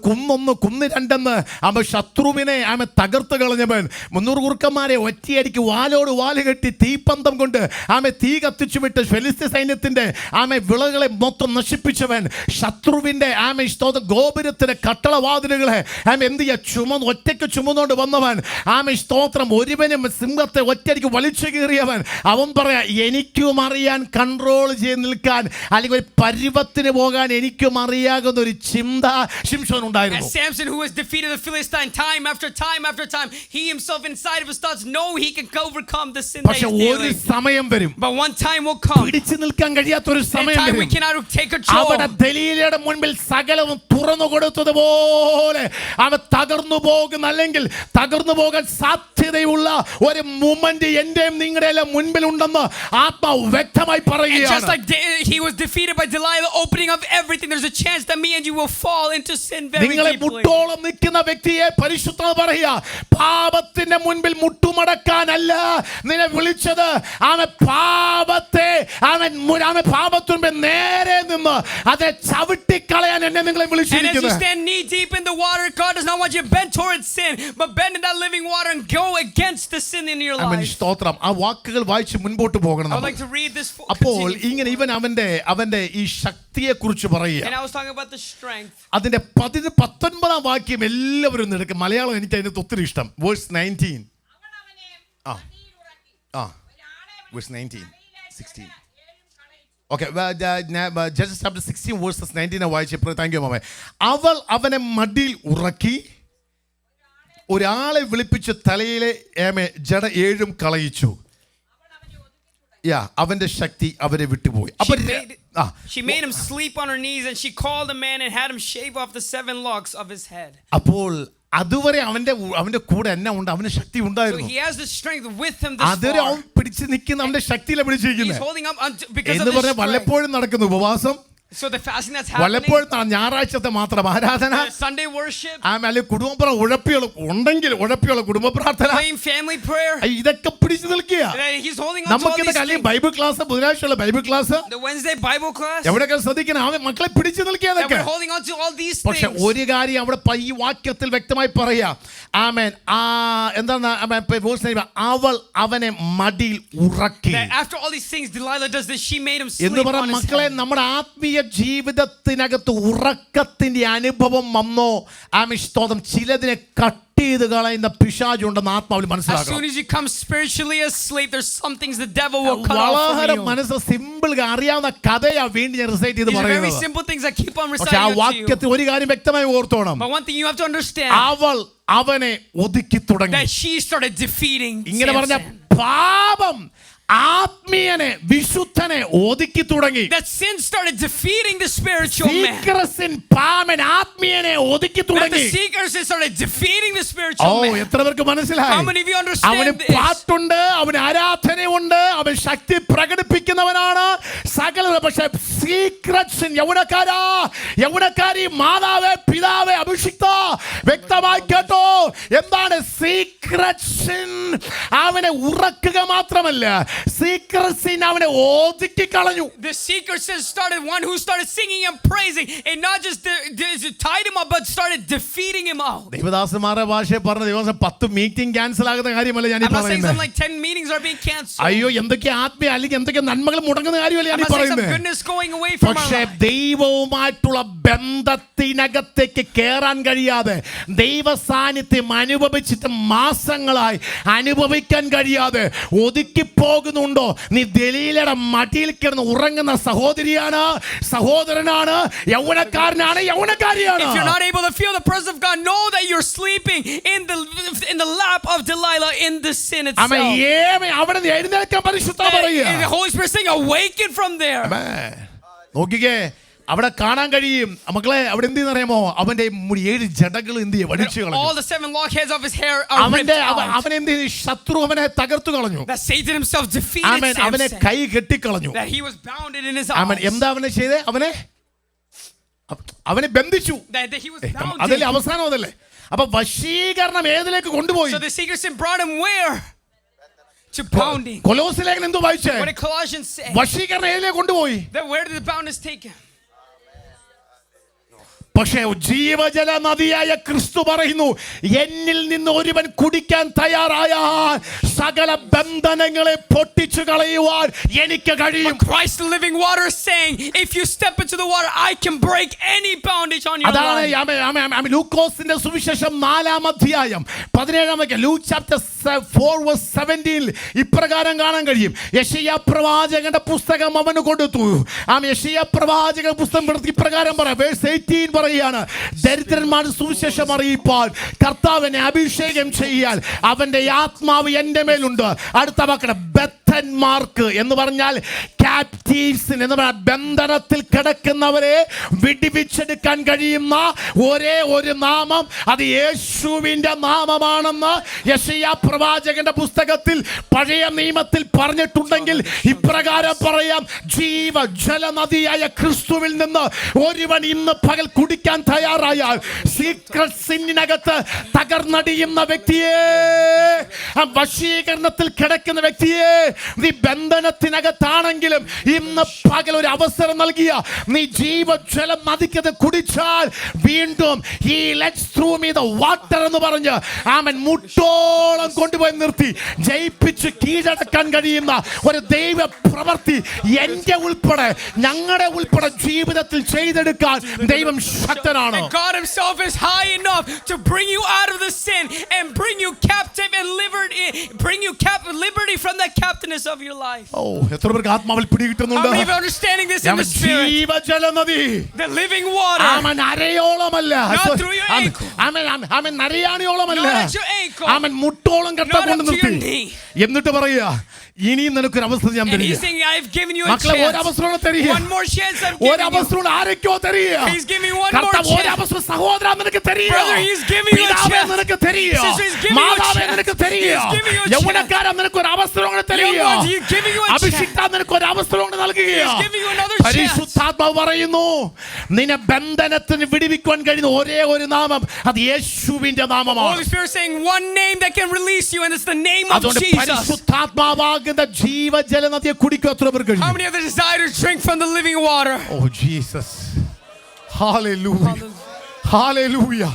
B: കുന്ന് രണ്ടെന്ന് അവൻ ശത്രുവിനെ അവൻ തകർത്ത് കളഞ്ഞവൻ. 300 കുറുക്കന്മാരെ ഒറ്റയടിക്ക് വാലോട് വാല് കെട്ടി തീപ്പന്തം കൊണ്ട് ആമെ തീ കത്തിച്ചു വിട്ട് ഫെലിസ്ത്യ സൈന്യത്തിന്റെ ആമെ വിളകളെ മൊത്തം നശിപ്പിച്ചവൻ. ശത്രുവിന്റെ ആമെ ഗോപുരത്തിന്റെ കട്ടളവാതിലുകളെ ആമെ എന്ത് ചെയ്യാ ഒറ്റയ്ക്ക് ചുമന്നുകൊണ്ട് വന്നവൻ. ആമെ സ്തോത്രം. ഒരുവനും സിംഹത്തെ ഒറ്റയ്ക്ക് വലിച്ചു കീറിയവൻ. അവൻ പറയാ, എനിക്കും അറിയാൻ കൺട്രോൾ ചെയ്ത് നിൽക്കാൻ, അല്ലെങ്കിൽ ഒരു പരുവത്തിന് പോകാൻ എനിക്കും അറിയാകുന്ന ഒരു ചിന്ത ശിംശോൻ ഉണ്ടായിരുന്നു.
A: Samson, who has defeated the Philistine time after time after time, he himself inside of his thoughts know he can overcome the sin that he's
B: ഒരു
A: dealing.
B: സമയം വരും,
A: But one time will come.
B: പിടിച്ചു നിൽക്കാൻ കഴിയാത്ത ഒരു സമയം
A: That time we
B: വരും.
A: cannot take control.
B: അവിടെ ദലീലയുടെ മുൻപിൽ സകലവും തുറന്നു കൊടുത്തതുപോലെ അവൻ തകർന്നു പോകുന്ന, അല്ലെങ്കിൽ തകർന്നു പോകാൻ സാധ്യതയുള്ള ഒരു മൂമെന്റ് എന്റെയും നിങ്ങളുടെ എല്ലാം മുൻപിൽ ഉണ്ടെന്ന് ആത്മാവ് വ്യക്തമായി
A: And
B: പറയുകയാണ്.
A: just like he was defeated by Delilah, opening of everything, there's a chance that me and you will fall into sin very
B: നിങ്ങളെ
A: deeply.
B: മുട്ടോളം നിൽക്കുന്ന വ്യക്തിയെ പരിശുദ്ധ പറയുക, പാപത്തിന്റെ മുൻപിൽ മുട്ടുമടക്കാനല്ല നിന്നെ വിളിച്ചത്. അവൻ പാപത്തെ പാപത്തിന് നേരെ നിന്ന് അതെ ചവിട്ടിക്കളയാൻ എന്നെ നിങ്ങളെ
A: And as you
B: വിളിച്ചിരിക്കുന്നത്.
A: stand knee deep in the water, God does not want you to bend towards sin, but bend in that living water and go against the sin in your life.
B: സ്തോത്രം. ആ വാക്കുകൾ വായിച്ച് മുൻപോട്ട് പോകണം.
A: I would like to read this.
B: അപ്പോൾ ഇങ്ങനെ ഇവൻ അവന്റെ ഈ ശക്തിയെ കുറിച്ച് പറയുക.
A: And I was talking about the strength.
B: അതിന്റെ 19-ാം വാക്യം എല്ലാവരും ഒന്ന് എടുക്കും. മലയാളം എനിക്ക് അതിന് ഒത്തിരി ഇഷ്ടം. Verse 19. Verse 19, 16. Okay, Judges chapter 16 verses 19 വായിച്ചപ്പോൾ താങ്ക് യു മാമേ. അവൾ അവനെ മടിയിൽ ഉറക്കി ഒരാളെ വിളിപ്പിച്ച് തലയിലെ ജട 7 കളയിച്ചു. അവന്റെ ശക്തി അവരെ വിട്ടുപോയി.
A: She made him sleep on her knees, and she called a man and had him shave off the 7 locks of his head.
B: അപ്പോൾ അതുവരെ അവന്റെ കൂടെ എന്നെ ഉണ്ട്, അവന് ശക്തി
A: So
B: ഉണ്ടായിരുന്നു.
A: he has the strength with him this
B: അതുവരെ
A: far.
B: അവൻ പിടിച്ചു നിൽക്കുന്ന അവന്റെ ശക്തിയിലെ
A: He's
B: പിടിച്ചിരിക്കുന്നത്
A: holding up because of
B: എന്ന്
A: the
B: പറഞ്ഞാൽ
A: strength.
B: വല്ലപ്പോഴും നടക്കുന്ന ഉപവാസം,
A: So the fasting that's happening,
B: വല്ലപ്പോഴും ഞായറാഴ്ചത്തെ മാത്രം ആരാധന,
A: Sunday worship,
B: അല്ലെങ്കിൽ കുടുംബ ഉഴപ്പിയുള്ള ഉണ്ടെങ്കിൽ ഉഴപ്പിയുള്ള കുടുംബ പ്രാർത്ഥന,
A: praying family prayer,
B: ഇതൊക്കെ പിടിച്ചു നിൽക്കുക.
A: he's holding on to all
B: നമുക്കിത്
A: these
B: അല്ലെങ്കിൽ
A: things.
B: ബൈബിൾ ക്ലാസ്, ബുധനാഴ്ചയുള്ള Bible class,
A: The Wednesday Bible class,
B: എവിടെയൊക്കെ ശ്രദ്ധിക്കണം, അവൻ മക്കളെ പിടിച്ചു
A: that
B: നിൽക്കുക.
A: we're holding on to all these
B: പക്ഷെ
A: things.
B: ഒരു കാര്യം അവിടെ ഈ വാക്യത്തിൽ വ്യക്തമായി പറയാ, ആമേൻ. എന്താണ് അവൾ അവനെ മടിയിൽ ഉറക്കി
A: That after all these things Delilah does this, she made him
B: എന്ന്
A: sleep
B: പറഞ്ഞ
A: on his
B: മക്കളെ,
A: head.
B: നമ്മുടെ ആത്മീയ ജീവിതത്തിനകത്ത് ഉറക്കത്തിന്റെ അനുഭവം വന്നോ സ്തോത്രം ചിലതിനെ കട്ട് ചെയ്ത് കളയുന്ന പിശാചുണ്ടെന്ന് ആത്മാവിൽ
A: As
B: മനസ്സിലാക്കണം.
A: soon as you come spiritually asleep, there's some things the devil will cut off
B: വളരെ
A: from you.
B: മനസ്സ് സിമ്പിൾ അറിയാവുന്ന കഥയാ വീണ്ടും ഞാൻ റിസൈറ്റ് ചെയ്ത്
A: These are very
B: പറയുന്നത്.
A: simple things I keep on
B: പക്ഷെ ആ
A: reciting to you.
B: വാക്യത്തിൽ ഒരു കാര്യം വ്യക്തമായി ഓർത്തോണം.
A: But one thing you have to understand,
B: അവൾ അവനെ ഒതുക്കി തുടങ്ങി.
A: that she started defeating
B: ഇങ്ങനെ പറഞ്ഞ
A: Samson.
B: പാപം ആത്മീയനെ വിശുദ്ധനെ ഒതുക്കി തുടങ്ങി.
A: That sin started defeating the spiritual man.
B: സീക്രസിൻ പാമൻ ആത്മീയനെ ഒതുക്കി
A: That the
B: തുടങ്ങി.
A: seekers started defeating the spiritual man.
B: എത്ര പേർക്ക് മനസ്സിലായി?
A: How many of you understand
B: അവന്
A: this?
B: പാട്ടുണ്ട്, അവന് ആരാധനയുണ്ട്, അവൻ ശക്തി പ്രകടിപ്പിക്കുന്നവനാണ് സകല. പക്ഷെ സീക്രട്സ് യൗവനക്കാരി മാതാവേ പിതാവേ അഭിഷിക്ത വ്യക്തമായി കേട്ടോ, എന്താണ് സീക്രട്സ്? അവനെ ഉറക്കുക മാത്രമല്ല, സീക്രട്സ് അവനെ ഒതുക്കി കളഞ്ഞു.
A: The seeker started one who started singing and praising, and not just tied him up, but started defeating him out.
B: ദേവദാസന്മാരുടെ ഭാഷയെ പറഞ്ഞ ദിവസം 10 മീറ്റിംഗ് ക്യാൻസൽ ആകുന്ന കാര്യമല്ല ഞാൻ
A: I'm not saying something
B: പറയുന്നത്.
A: like 10 meetings are being canceled.
B: അയ്യോ എന്തൊക്കെ ആത്മീയ അല്ലെങ്കിൽ എന്തൊക്കെ നന്മകൾ മുടങ്ങുന്ന കാര്യമല്ല ഞാൻ
A: I'm not saying some
B: പറയുന്നത്.
A: goodness going away from our
B: പക്ഷേ
A: life.
B: ദൈവവുമായിട്ടുള്ള ബന്ധത്തിനകത്തേക്ക് കയറാൻ കഴിയാതെ, ദൈവ സാന്നിധ്യം അനുഭവിച്ചിട്ട് മാസങ്ങളായി അനുഭവിക്കാൻ കഴിയാതെ ഒതുക്കി പോകുന്നുണ്ടോ? നീ ദലീലയുടെ മടിയിൽ കിടന്ന് ഉറങ്ങുന്ന സഹോദരനാണ്, യൗവനക്കാരനാണ്, യൗവനക്കാരിയാണ്.
A: If you're not able to feel the presence of God, know that you're sleeping in the lap of Delilah in the sin itself.
B: അവിടെ എഴുന്നേൽക്കാൻ പരിശുദ്ധ പറയുക.
A: The Holy Spirit saying, awaken from there.
B: നോക്കിക്കേ, അവിടെ കാണാൻ കഴിയും മക്കളെ. അവിടെ എന്ത് അറിയാമോ? അവന്റെ 7 ജടകൾ എന്ത് വടിച്ചു കളഞ്ഞു.
A: All the 7 lockheads of his hair are ripped out.
B: അവനെന്ത് ശത്രു അവനെ തകർത്തു കളഞ്ഞു.
A: That Satan himself defeated
B: അവനെ
A: Samson.
B: കൈ കെട്ടിക്കളഞ്ഞു.
A: That he was bounded in his arms.
B: എന്താ അവനെ ചെയ്തേ? അവനെ ബന്ധിച്ചു.
A: That he was bounded.
B: അതല്ലേ അവസാനം, അതല്ലേ? അപ്പൊ വശീകരണം ഏതിലേക്ക് കൊണ്ടുപോയി?
A: So the secret sin brought him where? To bounding.
B: കൊലോസ്യലേഖനം എന്തോ വായിച്ചേ?
A: What did Colossians say?
B: വശീകരണം ഏതിലേക്ക് കൊണ്ടുപോയി?
A: That where did the boundness take him?
B: പക്ഷേ ജീവജല നദിയായ ക്രിസ്തു പറയുന്നു, എന്നിൽ നിന്ന് ഒരുവൻ കുടിക്കാൻ തയ്യാറായാൽ സകല ബന്ധനങ്ങളെ പൊട്ടിച്ചു കളയുവാൻ എനിക്ക് കഴിയും.
A: Christ the living water is saying, if you step into the water, I can break any bondage on your life.
B: അതാണ് ലൂക്കോസിന്റെ സുവിശേഷം 4-ാം അധ്യായം 17-ാം വാക്യം. ലൂക്ക് ചാപ്റ്റർ 4:17 ഇപ്രകാരം കാണാൻ കഴിയും. യെശയ്യാ പ്രവാചകന്റെ പുസ്തകം അവന് കൊടുത്തു. യെശയ്യാ പ്രവാചകന്റെ പുസ്തകം ഇപ്രകാരം പറയാം. വേഴ്സ് 18 പറയാണ്, ദരിദ്രന്മാർ സുവിശേഷം അറിയിപ്പാൻ കർത്താവിനെ അഭിഷേകം ചെയ്യാൻ അവന്റെ ആത്മാവ് എന്റെ മേലുണ്ട്. അടുത്ത വാക്കട ബദ്ധന്മാർക്ക് എന്ന് പറഞ്ഞാൽ ക്യാപ്റ്റീവ്സ് എന്ന് പറഞ്ഞാൽ ബന്ധനത്തിൽ കിടക്കുന്നവരെ വിടിവിച്ചെടുക്കാൻ കഴിയുന്ന ഒരേ ഒരു നാമം, അത് യേശുവിന്റെ നാമമാണെന്ന് യെശയ്യാ പ്രവാചകന്റെ പുസ്തകത്തിൽ പഴയ നിയമത്തിൽ പറഞ്ഞിട്ടുണ്ടെങ്കിൽ ഇപ്രകാരം പറയാം, ജീവജലനദിയായ ക്രിസ്തുവിൽ നിന്ന് ഒരുവൻ ഇന്ന് പകൽ കുടിക്കാൻ തയ്യാറായാൽ സീക്രട്ട് സിന്നിനകത്ത് തകർന്നടിയുന്ന വ്യക്തിയെ, വശീകരണത്തിൽ കിടക്കുന്ന വ്യക്തിയെ, നീ ബന്ധനത്തിനകത്താണെങ്കിലും ഇന്ന് പകൽ ഒരു അവസരം നൽകിയ നീ ജീവജലം നദിക്കത് കുടിച്ചാൽ വീണ്ടും ഈ let's through me the water എന്ന് പറഞ്ഞ് അവൻ മുട്ടോളം കൊണ്ടുപോയി നിർത്തി ജയിപ്പിച്ച് കീഴടക്കാൻ കഴിയുന്ന ഒരു ദൈവ പ്രവൃത്തി എന്റെ ഉൾപ്പെടെ ഞങ്ങളുടെ ഉൾപ്പെടെ ജീവിതത്തിൽ ചെയ്തെടുക്കാൻ ദൈവം ശക്തനാണ്.
A: God himself is high enough to bring you out of the sin and bring you captive and liberty from the captiveness of your life.
B: എത്ര പേർക്ക് ആത്മാവിൽ പിടികിട്ടുന്നുണ്ട്?
A: How many of you are understanding this in the spirit?
B: ജീവജലനദി,
A: the living water.
B: അവൻ അരയോളമല്ല,
A: Not through your ankle.
B: അവൻ നരയാണിയോളമല്ല,
A: Not at your ankle.
B: അവൻ മുട്ടോളം കെട്ടാൻ
A: Not
B: കൊണ്ട്
A: up to your
B: നിർത്തി.
A: knee.
B: എന്നിട്ട് പറയുക, ഇനിയും നിനക്കൊരു അവസരം ഞാൻ
A: And
B: തരിക.
A: he's saying, I've given you a
B: മക്കളെ ഒരു
A: chance.
B: അവസരം തരിക.
A: One more chance I'm
B: ഒരു
A: giving you.
B: അവസരം ആരൊക്കെയോ തരിക.
A: He's giving you one more
B: കർത്താവ് ഒരു
A: chance.
B: അവസരം സഹോദരാ നിനക്ക് തരിക.
A: Brother, he's giving you a
B: പിതാവേ
A: chance.
B: നിനക്ക് തരിക.
A: Sister, he's giving you a
B: മാതാവേ
A: chance.
B: നിനക്ക് തരിക.
A: He's giving you a chance.
B: യൗവനക്കാരാ നിനക്ക് ഒരു അവസരം കൂടെ തരിക.
A: Young ones, he's giving you a chance.
B: അഭിഷിക്ത നിനക്ക് ഒരു അവസരം കൂടെ നൽകുക.
A: He's giving you another chance.
B: പരിശുദ്ധാത്മാവ് പറയുന്നു, നിന്നെ ബന്ധനത്തിന് വിടുവിക്കാൻ കഴിയുന്ന ഒരേ ഒരു നാമം, അത് യേശുവിന്റെ നാമമാണ്.
A: Holy Spirit saying one name that can release you, and it's the name of
B: അതുകൊണ്ട്
A: Jesus.
B: പരിശുദ്ധാത്മാവാകുന്ന ജീവജലനദിയെ കുടിക്കുക. എത്ര പേർ കഴിയും?
A: How many of the desire to drink from the living water?
B: Oh Jesus. Hallelujah. Hallelujah.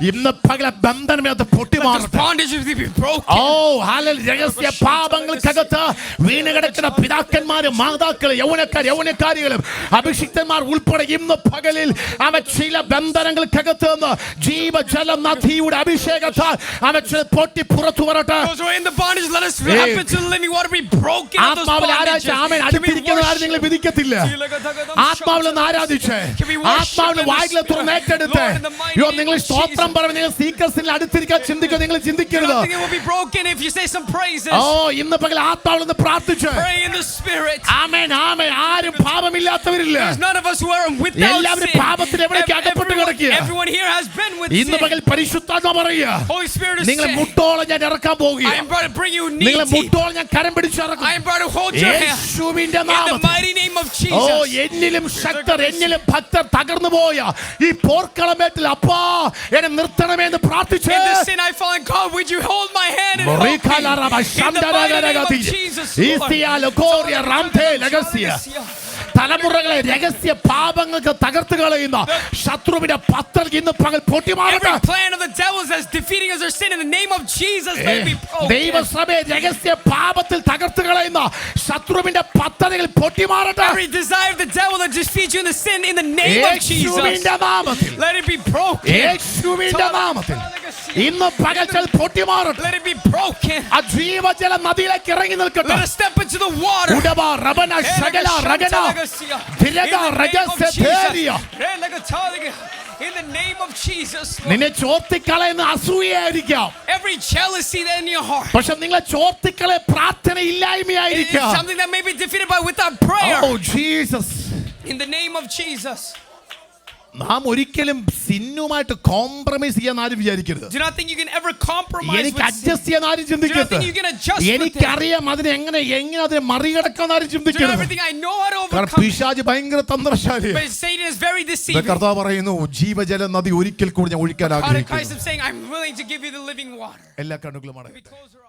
B: ഇന്ന് പകല ബന്ധനമേത്
A: Let this
B: പൊട്ടിമാറട്ടെ.
A: bondage be broken.
B: Oh hallelujah. രഹസ്യ പാപങ്ങൾക്കകത്ത് വീണ് കിടക്കുന്ന പിതാക്കന്മാരും മാതാക്കളും യൗവനക്കാരികളും അഭിഷിക്തന്മാർ ഉൾപ്പെടെ ഇന്ന് പകലിൽ അവ ചില ബന്ധനങ്ങൾക്കകത്ത് നിന്ന് ജീവജല നദിയുടെ അഭിഷേകത്താൽ അവ പൊട്ടി പുറത്തു വരട്ടെ.
A: Those who are in the bondage, let us happen to the living water be broken of those
B: ആത്മാവിൽ ആരാധിച്ച്
A: bondages.
B: ആമേൻ. അടുത്തിരിക്കുന്ന ആരും നിങ്ങൾ വിധിക്കത്തില്ല. ആത്മാവിൽ നിന്ന് ആരാധിച്ച് ആത്മാവിന് വായിലെ തുറന്ന് ഏറ്റെടുത്ത് നിങ്ങൾ സ്തോത്രം പറഞ്ഞ് നിങ്ങൾ സീക്രസിൽ അടുത്തിരിക്കാൻ ചിന്തിക്കുക. നിങ്ങൾ ചിന്തിക്കരുത്.
A: Nothing will be broken if you say some praises.
B: ഓ ഇന്ന് പകൽ ആത്മാവിൽ നിന്ന് പ്രാർത്ഥിച്ച്
A: Pray in the spirit.
B: ആമേൻ ആമേൻ. ആരും പാപമില്ലാത്തവരില്ല.
A: There's none of us who are without
B: എല്ലാവരും
A: sin.
B: പാപത്തിൽ എവിടേക്ക് അകപ്പെട്ട് കിടക്കുക.
A: Everyone here has been with
B: ഇന്ന്
A: sin.
B: പകൽ പരിശുദ്ധാത്മ പറയുക,
A: Holy Spirit is
B: നിങ്ങൾ
A: saying,
B: മുട്ടോളം ഞാൻ ഇറക്കാൻ
A: I am
B: പോകുകയാണ്.
A: about to bring you knee
B: നിങ്ങൾ
A: deep.
B: മുട്ടോളം ഞാൻ കരം പിടിച്ചിറക്കും.
A: I am about to hold your hand.
B: യേശുവിന്റെ
A: In the
B: നാമത്തിൽ.
A: mighty name of
B: oh
A: Jesus.
B: എന്നിലും ശക്തർ എന്നിലും ഭക്തർ തകർന്നു പോയ ഈ പോർക്കളമേറ്റിൽ അപ്പാ എന്നെ നിർത്തണമേ എന്ന് പ്രാർത്ഥിച്ച്
A: In the sin I fall, God, would you hold my hand and hold me? In the mighty name of Jesus, Lord.
B: തലമുറകളെ രഹസ്യ പാപങ്ങൾക്ക് തകർത്ത് കളയുന്ന ശത്രുവിന്റെ പത്തൽ ഇന്ന് പകൽ പൊട്ടിമാറട്ടെ.
A: Every plan of the devils that's defeating us or sin in the name of Jesus, let it be broken.
B: ദൈവസഭയെ രഹസ്യ പാപത്തിൽ തകർത്ത് കളയുന്ന ശത്രുവിന്റെ പദ്ധതികൾ പൊട്ടിമാറട്ടെ.
A: Every desire of the devil that defeats you in the sin in the name of Jesus,
B: യേശുവിന്റെ നാമത്തിൽ.
A: let it be broken.
B: യേശുവിന്റെ നാമത്തിൽ ഇന്ന് പകൽ പൊട്ടിമാറട്ടെ.
A: Let it be broken.
B: ആ ജീവജല നദിയിലേക്ക് ഇറങ്ങി നിൽക്കട്ടെ.
A: Let us step into the water.
B: ഉടവ റബന ശകല രഗന തിരക രഗസേരിയ.
A: In the name of Jesus,
B: നിന്നെ ചോർത്തിക്കളയുന്ന അസൂയയായിരിക്കാം.
A: every jealousy that in your heart,
B: പക്ഷെ നിങ്ങളെ ചോർത്തിക്കളെ പ്രാർത്ഥന
A: it is
B: ഇല്ലായ്മയായിരിക്കാം.
A: something that may be defeated by without prayer.
B: Oh Jesus.
A: In the name of Jesus.
B: നാം ഒരിക്കലും സിന്നുമായിട്ട് കോംപ്രമൈസ് ചെയ്യാൻ ആരും വിചാരിക്കരുത്.
A: Do not think you can ever compromise
B: എനിക്ക്
A: with sin.
B: അഡ്ജസ്റ്റ് ചെയ്യാൻ ആരും
A: Do not
B: ചിന്തിക്കരുത്.
A: think you can adjust with it.
B: എനിക്കറിയാം അതിനെ എങ്ങനെ അതിനെ മറികടക്കാൻ ആരും
A: Do not
B: ചിന്തിക്കരുത്.
A: everything I know how to
B: കാരണം
A: overcome.
B: പിശാച് ഭയങ്കര തന്ത്രശാലി.
A: But Satan is very deceiving.
B: കർത്താവ് പറയുന്നു ജീവജല നദി ഒരിക്കൽ കൂടി ഞാൻ ഒഴിക്കാൻ
A: God in
B: ആഗ്രഹിക്കുന്നു.
A: Christ is saying, I'm willing to give you the living water.
B: എല്ലാ കണ്ണുകളും അടയട്ടെ.
A: We close our